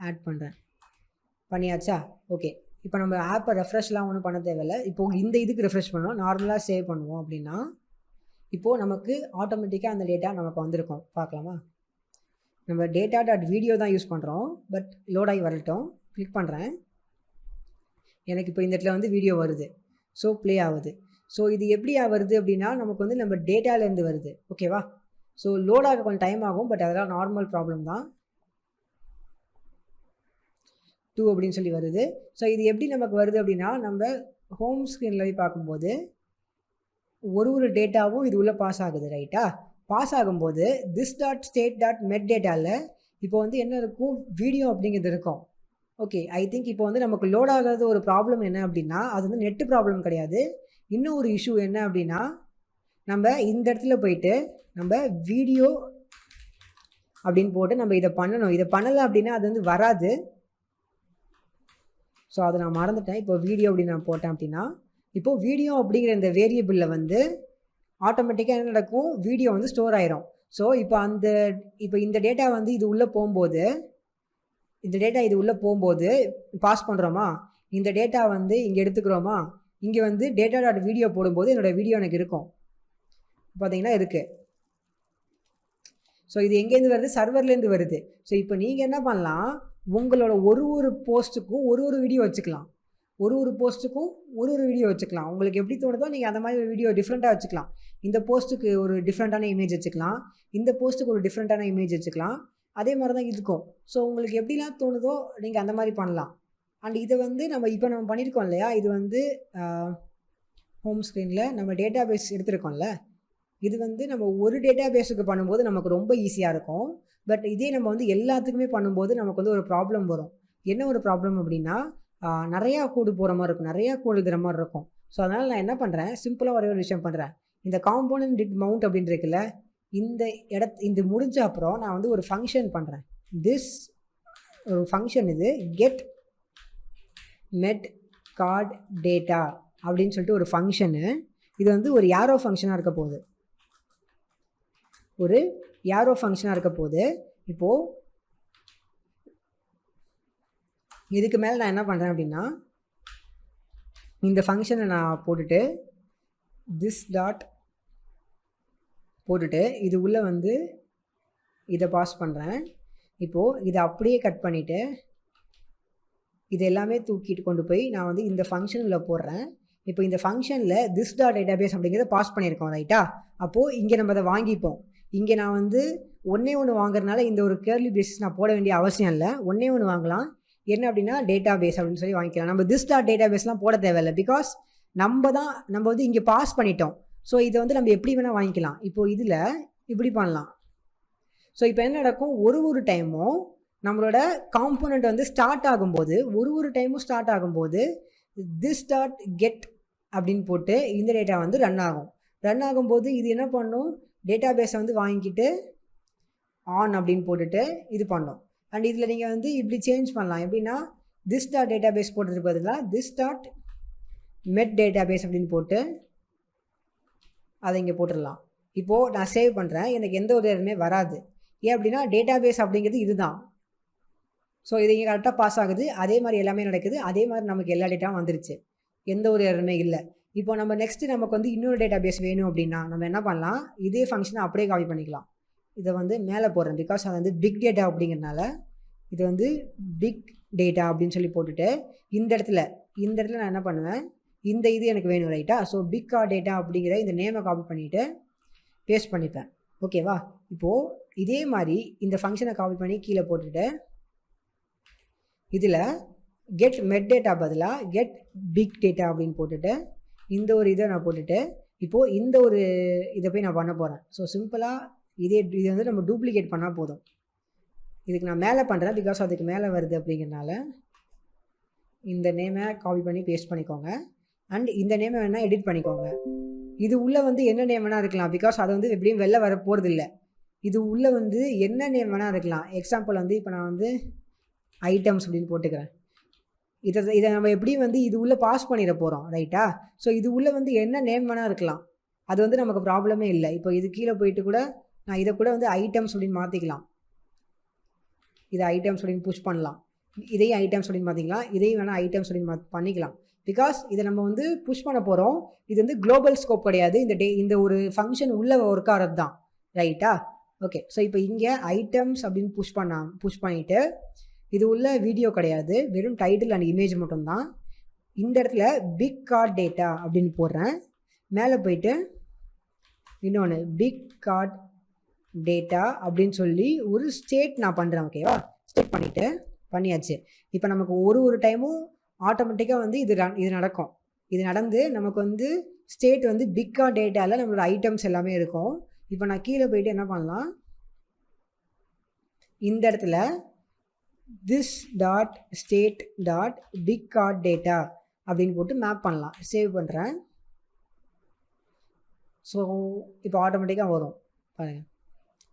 ஆட் பண்ணுறேன். பண்ணியாச்சா? ஓகே. இப்போ நம்ம ஆப்பை ரெஃப்ரெஷ்லாம் ஒன்றும் பண்ண தேவையில்லை. இப்போது இந்த இதுக்கு ரெஃப்ரெஷ் பண்ணோம், நார்மலாக சேவ் பண்ணுவோம் அப்படின்னா இப்போது நமக்கு ஆட்டோமேட்டிக்காக அந்த டேட்டா நமக்கு வந்திருக்கும். பார்க்கலாமா? நம்ம டேட்டா டாட் வீடியோ தான் யூஸ் பண்ணுறோம், பட் லோட் ஆகி வரட்டும். கிளிக் பண்ணுறேன். எனக்கு இப்போ இந்த இடத்துல வந்து வீடியோ வருது. ஸோ ப்ளே ஆகுது. ஸோ இது எப்படி வருது அப்படின்னா நமக்கு வந்து நம்ம டேட்டாலேருந்து வருது. ஓகேவா? ஸோ லோட் ஆக கொஞ்சம் டைம் ஆகும், பட் அதெல்லாம் நார்மல் ப்ராப்ளம் தான். 2 அப்படின்னு சொல்லி வருது. ஸோ இது எப்படி நமக்கு வருது அப்படின்னா நம்ம ஹோம் ஸ்க்ரீனில் போய் பார்க்கும்போது ஒரு டேட்டாவும் இது உள்ளே பாஸ் ஆகுது ரைட்டா. பாஸ் ஆகும்போது திஸ் டாட் ஸ்டேட் டாட் மெட் டேட்டாவில் இப்போ வந்து என்ன இருக்கும், வீடியோ அப்படிங்கிறது இருக்கும். ஓகே, ஐ திங்க் இப்போ வந்து நமக்கு லோட் ஆகிறது ஒரு ப்ராப்ளம் என்ன அப்படின்னா அது வந்து நெட்டு ப்ராப்ளம் கிடையாது. இன்னும் ஒரு இஷ்யூ என்ன அப்படின்னா நம்ம இந்த இடத்துல போயிட்டு நம்ம வீடியோ அப்படின்னு போட்டு நம்ம இதை பண்ணணும். இதை பண்ணலை அப்படின்னா அது வந்து வராது. ஸோ அதை நான் மறந்துட்டேன். இப்போ வீடியோ அப்படின்னு நான் போட்டேன் அப்படின்னா இப்போது வீடியோ அப்படிங்கிற இந்த வேரியபிளில் வந்து ஆட்டோமேட்டிக்காக என்ன நடக்கும், வீடியோ வந்து ஸ்டோர் ஆயிரும். ஸோ இப்போ இந்த டேட்டா வந்து இது உள்ளே போகும்போது இது உள்ளே போகும்போது பாஸ் பண்ணுறோமா, இந்த டேட்டா வந்து இங்கே எடுத்துக்கிறோமா, இங்கே வந்து டேட்டா டாட் வீடியோ போடும்போது என்னோடய வீடியோ எனக்கு இருக்கும். பார்த்தீங்கன்னா இருக்குது. ஸோ இது எங்கேருந்து வருது, சர்வர்லேருந்து வருது. ஸோ இப்போ நீங்கள் என்ன பண்ணலாம், உங்களோட ஒரு போஸ்ட்டுக்கும் ஒரு வீடியோ வச்சுக்கலாம். ஒரு போஸ்ட்டுக்கும் ஒரு வீடியோ வச்சுக்கலாம். உங்களுக்கு எப்படி தோணுதோ நீங்கள் அந்த மாதிரி ஒரு வீடியோ டிஃப்ரெண்ட்டாக வச்சுக்கலாம். இந்த போஸ்ட்டுக்கு ஒரு டிஃப்ரெண்ட்டான இமேஜ் வச்சுக்கலாம், இந்த போஸ்ட்டுக்கு ஒரு டிஃப்ரெண்ட்டான இமேஜ் வச்சுக்கலாம். அதே மாதிரி தான் இருக்கும். ஸோ உங்களுக்கு எப்படிலாம் தோணுதோ நீங்கள் அந்த மாதிரி பண்ணலாம். அண்ட் இதை வந்து நம்ம பண்ணியிருக்கோம் இல்லையா, இது வந்து ஹோம் ஸ்க்ரீனில் நம்ம டேட்டா பேஸ் எடுத்துருக்கோம்ல, இது வந்து நம்ம ஒரு டேட்டா பேஸுக்கு பண்ணும்போது நமக்கு ரொம்ப ஈஸியாக இருக்கும். பட் இதே நம்ம வந்து எல்லாத்துக்குமே பண்ணும்போது நமக்கு வந்து ஒரு ப்ராப்ளம் வரும். என்ன ஒரு ப்ராப்ளம் அப்படின்னா நிறையா கோடு போகிற மாதிரி இருக்கும், நிறையா கோடு எழுதுகிற மாதிரி இருக்கும். ஸோ அதனால் நான் என்ன பண்ணுறேன், சிம்பிளாக ஒரே ஒரு விஷயம் பண்ணுறேன். இந்த காம்போனன்ட் டிட் மவுண்ட் அப்படின்னு இருக்குல்ல, இது முடிஞ்ச அப்புறம் நான் வந்து ஒரு ஃபங்க்ஷன் பண்ணுறேன். ஒரு ஃபங்க்ஷன் இது கெட் மெட் கார்ட் டேட்டா அப்படின்னு சொல்லிட்டு ஒரு ஃபங்க்ஷனு. இது வந்து ஒரு யாரோ ஃபங்க்ஷனாக இருக்க போகுது, இப்போது இதுக்கு மேலே நான் என்ன பண்ணுறேன் அப்படின்னா இந்த ஃபங்க்ஷனை நான் போட்டுட்டு திஸ் டாட் போட்டுட்டு இது உள்ளே வந்து இதை பாஸ் பண்ணுறேன். இப்போது இதை அப்படியே கட் பண்ணிவிட்டு இது எல்லாமே தூக்கிட்டு கொண்டு போய் நான் வந்து இந்த ஃபங்க்ஷனில் போடுறேன். இப்போ இந்த ஃபங்க்ஷனில் திஸ் டாட் டேட்டாபேஸ் அப்படிங்கிறத பாஸ் பண்ணியிருக்கோம் ரைட்டா. அப்போது இங்கே நம்ம அதை வாங்கிப்போம். இங்கே நான் வந்து ஒன்றே ஒன்று வாங்குறதுனால இந்த ஒரு கேர்லி பேசிஸ் நான் போட வேண்டிய அவசியம் இல்லை. ஒன்றே ஒன்று வாங்கலாம். என்ன அப்படின்னா டேட்டா பேஸ் அப்படின்னு சொல்லி வாங்கிக்கலாம். நம்ம திஸ் டாட் டேட்டா பேஸ்லாம் போட தேவையில்லை. பிகாஸ் நம்ம வந்து இங்கே பாஸ் பண்ணிட்டோம். ஸோ இதை வந்து நம்ம எப்படி வேணால் வாங்கிக்கலாம். இப்போது இதில் இப்படி பண்ணலாம். ஸோ இப்போ என்ன நடக்கும், ஒரு டைமும் நம்மளோட காம்போனண்ட் வந்து ஸ்டார்ட் ஆகும்போது ஸ்டார்ட் ஆகும்போது திஸ் டாட் கெட் அப்படின்னு போட்டு இந்த டேட்டா வந்து ரன் ஆகும்போது இது என்ன பண்ணும், டேட்டா பேஸை வந்து வாங்கிக்கிட்டு ஆன் அப்படின்னு போட்டுட்டு இது பண்ணோம். அண்ட் இதில் நீங்கள் வந்து இப்படி சேஞ்ச் பண்ணலாம். எப்படின்னா திஸ் டாட் டேட்டா பேஸ் போட்டதுக்கு பதிலாக திஸ் டாட் மெட் டேட்டா பேஸ் அப்படின்னு போட்டு அதை இங்கே போட்டுடலாம். இப்போது நான் சேவ் பண்ணுறேன், எனக்கு எந்த ஒரு எரருமே வராது. ஏன் அப்படின்னா டேட்டா பேஸ் அப்படிங்கிறது இதுதான். ஸோ இது இங்கே கரெக்டாக பாஸ் ஆகுது, அதே மாதிரி எல்லாமே நடக்குது, அதே மாதிரி நமக்கு எல்லா டேட்டாவும் வந்துருச்சு, எந்த ஒரு எரருமே இல்லை. இப்போ நம்ம நெக்ஸ்ட்டு நமக்கு வந்து இன்னொரு டேட்டா பேஸ் வேணும் அப்படின்னா நம்ம என்ன பண்ணலாம், இதே ஃபங்க்ஷனை அப்படியே காப்பி பண்ணிக்கலாம். இதை வந்து மேலே போடுறேன், பிகாஸ் அது வந்து பிக் டேட்டா அப்படிங்கிறனால இது வந்து பிக் டேட்டா அப்படின்னு சொல்லி போட்டுட்டு இந்த இடத்துல நான் என்ன பண்ணுவேன், இந்த இது எனக்கு வேணும் ரைட்டா. ஸோ பிக் டேட்டா அப்படிங்கிற இந்த நேமை காப்பி பண்ணிவிட்டு பேஸ்ட் பண்ணிப்பேன். ஓகேவா. இப்போது இதே மாதிரி இந்த ஃபங்க்ஷனை காப்பி பண்ணி கீழே போட்டுட்டு இதில் கெட் மெட் டேட்டா பதிலாக கெட் பிக் டேட்டா அப்படின்னு போட்டுட்டு இந்த ஒரு இதை நான் போட்டுட்டு இப்போது இந்த ஒரு இதை போய் நான் பண்ண போகிறேன். ஸோ சிம்பிளாக இது வந்து நம்ம டூப்ளிகேட் பண்ணால் போதும். இதுக்கு நான் மேலே பண்ணுறேன், பிகாஸ் அதுக்கு மேலே வருது அப்படிங்கிறனால இந்த நேமை காப்பி பண்ணி பேஸ்ட் பண்ணிக்கோங்க. அண்ட் இந்த நேமை வேணால் எடிட் பண்ணிக்கோங்க. இது உள்ளே வந்து என்ன நேம் வேணால் இருக்கலாம், பிகாஸ் அது வந்து எப்படியும் வெளில வர போகிறது இல்லை. இது உள்ளே வந்து என்ன நேம் வேணால் இருக்கலாம். எக்ஸாம்பிள் வந்து இப்போ நான் வந்து ஐட்டம்ஸ் அப்படின்னு போட்டுக்கிறேன். இதை நம்ம எப்படியும் வந்து இது உள்ளே பாஸ் பண்ணிட போகிறோம் ரைட்டா. ஸோ இது உள்ளே வந்து என்ன நேம் வேணால் இருக்கலாம், அது வந்து நமக்கு ப்ராப்ளமே இல்லை. இப்போ இது கீழே போயிட்டு கூட நான் இதை கூட வந்து ஐட்டம்ஸ் அப்படின்னு மாற்றிக்கலாம். இதை ஐட்டம்ஸ் அப்படின்னு புஷ் பண்ணலாம், இதையும் ஐட்டம்ஸ் அப்படின்னு மாற்றிக்கலாம், இதையும் வேணால் ஐட்டம்ஸ் அப்படின்னு பண்ணிக்கலாம். பிகாஸ் இதை நம்ம வந்து புஷ் பண்ண போகிறோம். இது வந்து குளோபல் ஸ்கோப் கிடையாது, இந்த ஒரு ஃபங்க்ஷன் உள்ள ஒர்க் ஆகிறது தான் ரைட்டா. ஓகே. ஸோ இப்போ இங்கே ஐட்டம்ஸ் அப்படின்னு புஷ் பண்ணிவிட்டு இது உள்ள வீடியோ கிடையாது, வெறும் டைட்டில் அண்ட் இமேஜ் மட்டும்தான். இந்த இடத்துல பிக் கார்ட் டேட்டா அப்படின்னு போடுறேன். மேலே போயிட்டு இன்னொன்று பிக் கார்ட் டேட்டா அப்படின்னு சொல்லி ஒரு ஸ்டேட் நான் பண்ணுறேன். ஓகேவா. ஸ்டேட் பண்ணியாச்சு. இப்போ நமக்கு ஒரு டைமும் ஆட்டோமேட்டிக்காக வந்து இது நடக்கும். இது நடந்து நமக்கு வந்து ஸ்டேட் வந்து பிக் கார்ட் டேட்டாவில் நம்மளோட ஐட்டம்ஸ் எல்லாமே இருக்கும். இப்போ நான் கீழே போயிட்டு என்ன பண்ணலாம், இந்த இடத்துல this dot state dot big card data அப்படின்னு போட்டு மேப் பண்ணலாம். சேவ் பண்ணுறேன். ஸோ இப்போ ஆட்டோமேட்டிக்காக வரும் பாருங்கள்.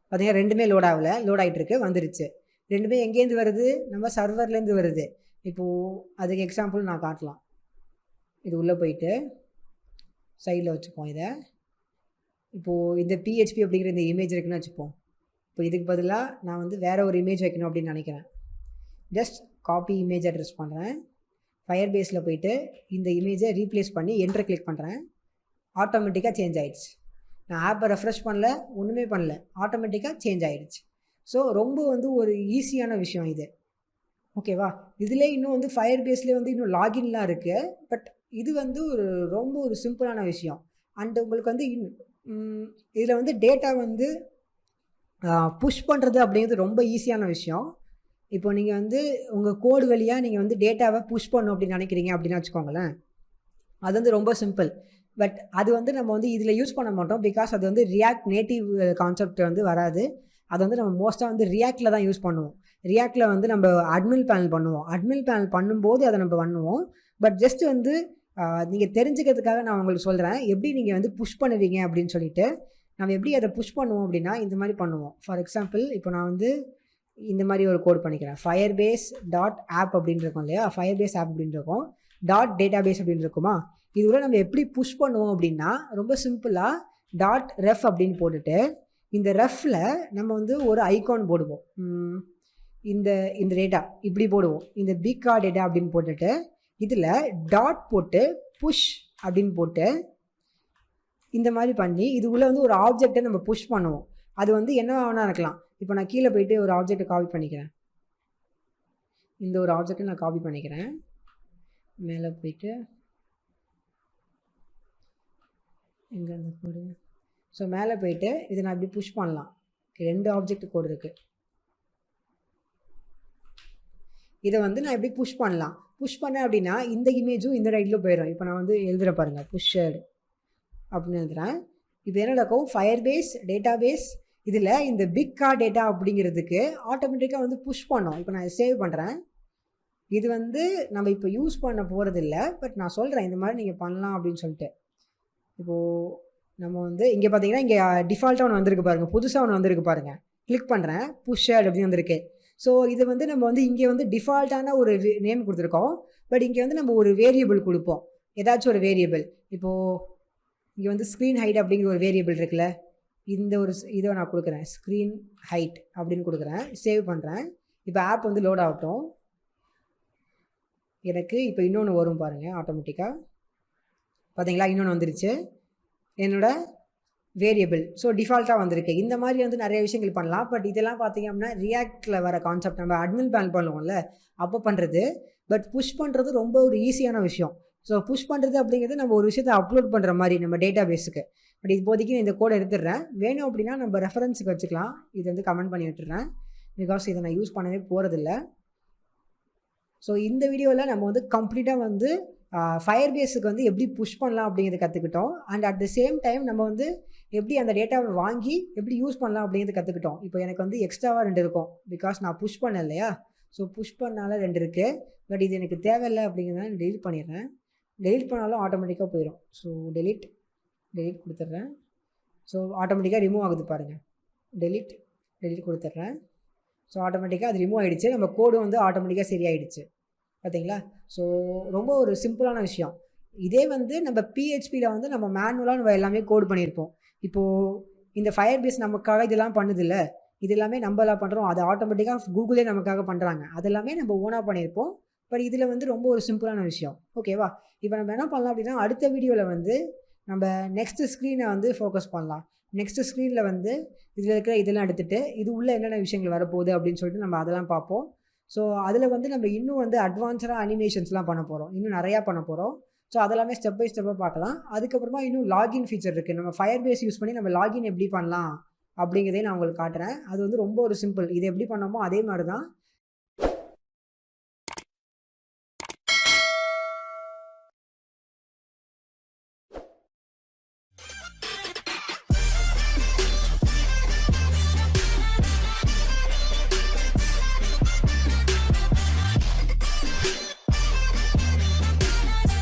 பார்த்தீங்கன்னா ரெண்டுமே லோட் ஆகிட்டு இருக்கு, வந்துருச்சு. ரெண்டுமே எங்கேருந்து வருது, நம்ம சர்வர்லேருந்து வருது. இப்போது அதுக்கு எக்ஸாம்பிள் நான் காட்டலாம். இது உள்ளே போயிட்டு சைடில் வச்சுப்போம். இப்போது இந்த PHP அப்படிங்கிற இந்த இமேஜ் இருக்குன்னு வச்சுப்போம். இப்போ இதுக்கு பதிலாக நான் வந்து வேறு ஒரு இமேஜ் வைக்கணும் அப்படின்னு நினைக்கிறேன். ஜஸ்ட் காப்பி இமேஜ் அட்ரஸ் பண்ணுறேன். ஃபயர் பேஸில் போயிட்டு இந்த இமேஜை ரீப்ளேஸ் பண்ணி என்ட்ரு கிளிக் பண்ணுறேன். ஆட்டோமேட்டிக்காக சேஞ்ச் ஆகிடுச்சு. நான் ஆப்பை ரெஃப்ரெஷ் பண்ணல, ஒன்றுமே பண்ணல, ஆட்டோமேட்டிக்காக சேஞ்ச் ஆகிடுச்சு. ஸோ ரொம்ப வந்து ஒரு ஈஸியான விஷயம் இது. ஓகேவா. இதில் இன்னும் வந்து ஃபயர் பேஸ்லேயே வந்து இன்னும் லாகின்லாம் இருக்குது. பட் இது வந்து ரொம்ப ஒரு சிம்பிளான விஷயம். அண்ட் உங்களுக்கு வந்து இதில் வந்து டேட்டா வந்து புஷ் பண்ணுறது அப்படிங்கிறது ரொம்ப ஈஸியான விஷயம். இப்போ நீங்கள் வந்து உங்கள் கோடு வழியாக நீங்கள் வந்து டேட்டாவை புஷ் பண்ணணும் அப்படின்னு நினைக்கிறீங்க அப்படின்னு வச்சுக்கோங்களேன். அது வந்து ரொம்ப சிம்பிள். பட் அது வந்து நம்ம வந்து இதில் யூஸ் பண்ண மாட்டோம், பிகாஸ் அது வந்து ரியாக்ட் நேட்டிவ் கான்செப்ட் வந்து வராது. அது வந்து நம்ம மோஸ்ட்டாக வந்து ரியாக்டில் தான் யூஸ் பண்ணுவோம். ரியாக்டில் வந்து நம்ம அட்மின் பேனல் பண்ணுவோம். அட்மின் பேனல் பண்ணும்போது அதை நம்ம பண்ணுவோம். பட் ஜஸ்ட் வந்து நீங்கள் தெரிஞ்சுக்கிறதுக்காக நான் உங்களுக்கு சொல்கிறேன், எப்படி நீங்கள் வந்து புஷ் பண்ணுவீங்க அப்படின்னு சொல்லிட்டு. நம்ம எப்படி அதை புஷ் பண்ணுவோம் அப்படின்னா இந்த மாதிரி பண்ணுவோம். ஃபார் எக்ஸாம்பிள் இப்போ நான் வந்து இந்த மாதிரி ஒரு கோட் பண்ணிக்கிறேன். ஃபயர் பேஸ் டாட் ஆப் அப்படின்னு இருக்கும் இல்லையா, ஃபயர் பேஸ் ஆப் அப்படின்னு இருக்கும், டாட் டேட்டா பேஸ் அப்படின்னு இருக்குமா. இதுல நம்ம எப்படி புஷ் பண்ணுவோம் அப்படின்னா ரொம்ப சிம்பிளாக டாட் ரெஃப் அப்படின்னு போட்டுட்டு இந்த ரெஃப்பில் நம்ம வந்து ஒரு ஐகான் போடுவோம். இந்த டேட்டா இப்படி போடுவோம், இந்த பிக் கார்ட் டேட்டா அப்படின்னு போட்டுட்டு இதில் டாட் போட்டு புஷ் அப்படின்னு போட்டு இந்த மாதிரி பண்ணி இது உள்ள வந்து ஒரு ஆப்ஜெக்டை நம்ம புஷ் பண்ணுவோம். அது வந்து என்ன வேணா இருக்கலாம். இப்போ நான் கீழே போயிட்டு ஒரு ஆப்ஜெக்டை காப்பி பண்ணிக்கிறேன். இந்த ஒரு ஆப்ஜெக்டை நான் காப்பி பண்ணிக்கிறேன். மேலே போயிட்டு எங்கே இருந்து போடு. ஸோ மேலே போயிட்டு இதை நான் இப்படி புஷ் பண்ணலாம். 2 ஆப்ஜெக்ட் கோடு இருக்குது. இதை வந்து நான் எப்படி புஷ் பண்ணலாம்? புஷ் பண்ணேன் அப்படின்னா இந்த இமேஜும் இந்த ரைட்டில் போயிடும். இப்போ நான் வந்து எழுதுகிறேன் பாருங்கள், புஷ்ஷட் அப்படின்னு எழுதுகிறேன். இப்போ என்ன நடக்கும்? ஃபயர்பேஸ் டேட்டாபேஸ் இதில் இந்த பிக் கார் டேட்டா அப்படிங்கிறதுக்கு ஆட்டோமேட்டிக்காக வந்து புஷ் பண்ணோம். இப்போ நான் சேவ் பண்ணுறேன். இது வந்து நம்ம இப்போ யூஸ் பண்ண போகிறதில்ல, பட் நான் சொல்கிறேன் இந்த மாதிரி நீங்கள் பண்ணலாம் அப்படின்னு சொல்லிட்டு. இப்போது நம்ம வந்து இங்கே பார்த்தீங்கன்னா இங்கே டிஃபால்ட்டாக ஒன்று வந்திருக்கு பாருங்கள், புதுசாக ஒன்று வந்திருக்கு பாருங்கள். கிளிக் பண்ணுறேன், புஷ்ஷட் அப்படின்னு வந்திருக்கு. ஸோ இது வந்து நம்ம வந்து இங்கே வந்து டிஃபால்ட்டான ஒரு நேம் கொடுத்துருக்கோம். பட் இங்கே வந்து நம்ம ஒரு வேரியபிள் கொடுப்போம், ஏதாச்சும் ஒரு வேரியபிள். இப்போது இங்கே வந்து ஸ்க்ரீன் ஹைட் அப்படிங்கிற ஒரு வேரியபிள் இருக்குல்ல, இந்த ஒரு இதை நான் கொடுக்குறேன், ஸ்க்ரீன் ஹைட் அப்படின்னு கொடுக்குறேன். சேவ் பண்ணுறேன். இப்போ ஆப் வந்து லோட் ஆகட்டும். எனக்கு இப்போ இன்னொன்று வரும் பாருங்கள் ஆட்டோமேட்டிக்காக. பார்த்தீங்களா, இன்னொன்று வந்துருச்சு என்னோட வேரியபிள். ஸோ டிஃபால்ட்டாக வந்திருக்கு. இந்த மாதிரி வந்து நிறைய விஷயங்கள் பண்ணலாம். பட் இதெல்லாம் பார்த்தீங்க அப்படின்னா ரியாக்டில் வர கான்செப்ட், நம்ம அட்மின் பேன் பண்ணுவோம்ல அப்போ பண்ணுறது. பட் புஷ் பண்ணுறது ரொம்ப ஒரு ஈஸியான விஷயம். ஸோ புஷ் பண்ணுறது அப்படிங்கிறது நம்ம ஒரு விஷயத்தை அப்லோட் பண்ணுற மாதிரி நம்ம டேட்டா பேஸுக்கு. பட் இப்போதைக்கு இந்த கோடை எடுத்துடுறேன். வேணும் அப்படின்னா நம்ம ரெஃபரன்ஸுக்கு வச்சுக்கலாம். இது வந்து கமெண்ட் பண்ணி விட்டுறேன், பிகாஸ் இதை நான் யூஸ் பண்ணவே போகிறதில்ல. ஸோ இந்த வீடியோவில் நம்ம வந்து கம்ப்ளீட்டாக வந்து ஃபயர்பேஸுக்கு வந்து எப்படி புஷ் பண்ணலாம் அப்படிங்கிறது கற்றுக்கிட்டோம். And at the same time நம்ம வந்து எப்படி அந்த டேட்டாவை வாங்கி எப்படி யூஸ் பண்ணலாம் அப்படிங்கிறது கற்றுக்கிட்டோம். இப்போ எனக்கு வந்து எக்ஸ்ட்ராவாக 2 இருக்கும், பிகாஸ் நான் புஷ் பண்ணேன் இல்லையா. ஸோ புஷ் பண்ணால 2 இருக்குது. பட் இது எனக்கு தேவையில்லை அப்படிங்கிறத நான் டெலிட் பண்ணிடுறேன். டெலிட் பண்ணாலும் ஆட்டோமேட்டிக்காக போயிடும். ஸோ டெலிட் கொடுத்துட்றேன். ஸோ ஆட்டோமேட்டிக்காக ரிமூவ் ஆகுது பாருங்கள். டெலிட் கொடுத்துட்றேன். ஸோ ஆட்டோமேட்டிக்காக அது ரிமூவ் ஆகிடுச்சு. நம்ம கோடும் வந்து ஆட்டோமேட்டிக்காக சரியாயிடுச்சு. பார்த்தீங்களா? ஸோ ரொம்ப ஒரு சிம்பிளான விஷயம். இதே வந்து நம்ம பிஹெச்பியில் வந்து நம்ம மேனுவலாக நம்ம எல்லாமே கோட் பண்ணியிருப்போம். இப்போது இந்த ஃபயர்பேஸ் நமக்காக இதெல்லாம் பண்ணுதில்ல, இது எல்லாமே நம்மளாக பண்ணுறோம். அது ஆட்டோமேட்டிக்காக கூகுளே நமக்காக பண்ணுறாங்க. அதெல்லாமே நம்ம ஓனாக பண்ணியிருப்போம். பட் இதில் வந்து ரொம்ப ஒரு சிம்பிளான விஷயம். ஓகேவா? இப்போ நம்ம என்ன பண்ணலாம் அப்படின்னா, அடுத்த வீடியோவில் வந்து நம்ம நெக்ஸ்ட்டு ஸ்க்ரீனை வந்து ஃபோக்கஸ் பண்ணலாம். நெக்ஸ்ட்டு ஸ்க்ரீனில் வந்து இதில் இருக்கிற இதெல்லாம் எடுத்துகிட்டு இது உள்ளே என்னென்ன விஷயங்கள் வரப்போகுது அப்படின்னு சொல்லிட்டு நம்ம அதெல்லாம் பார்ப்போம். ஸோ அதில் வந்து நம்ம இன்னும் வந்து அட்வான்ஸாக அனிமேஷன்ஸ்லாம் பண்ண போகிறோம், இன்னும் நிறையா பண்ண போகிறோம். ஸோ அதெல்லாமே ஸ்டெப் பை ஸ்டெப்பாக பார்க்கலாம். அதுக்கப்புறமா இன்னும் லாகின் ஃபீச்சர் இருக்குது. நம்ம ஃபயர்பேஸ் யூஸ் பண்ணி நம்ம லாகின் எப்படி பண்ணலாம் அப்படிங்கிறதே நான் உங்களுக்கு காட்டுறேன். அது வந்து ரொம்ப ஒரு சிம்பிள். இது எப்படி பண்ணோமோ அதே மாதிரி தான்.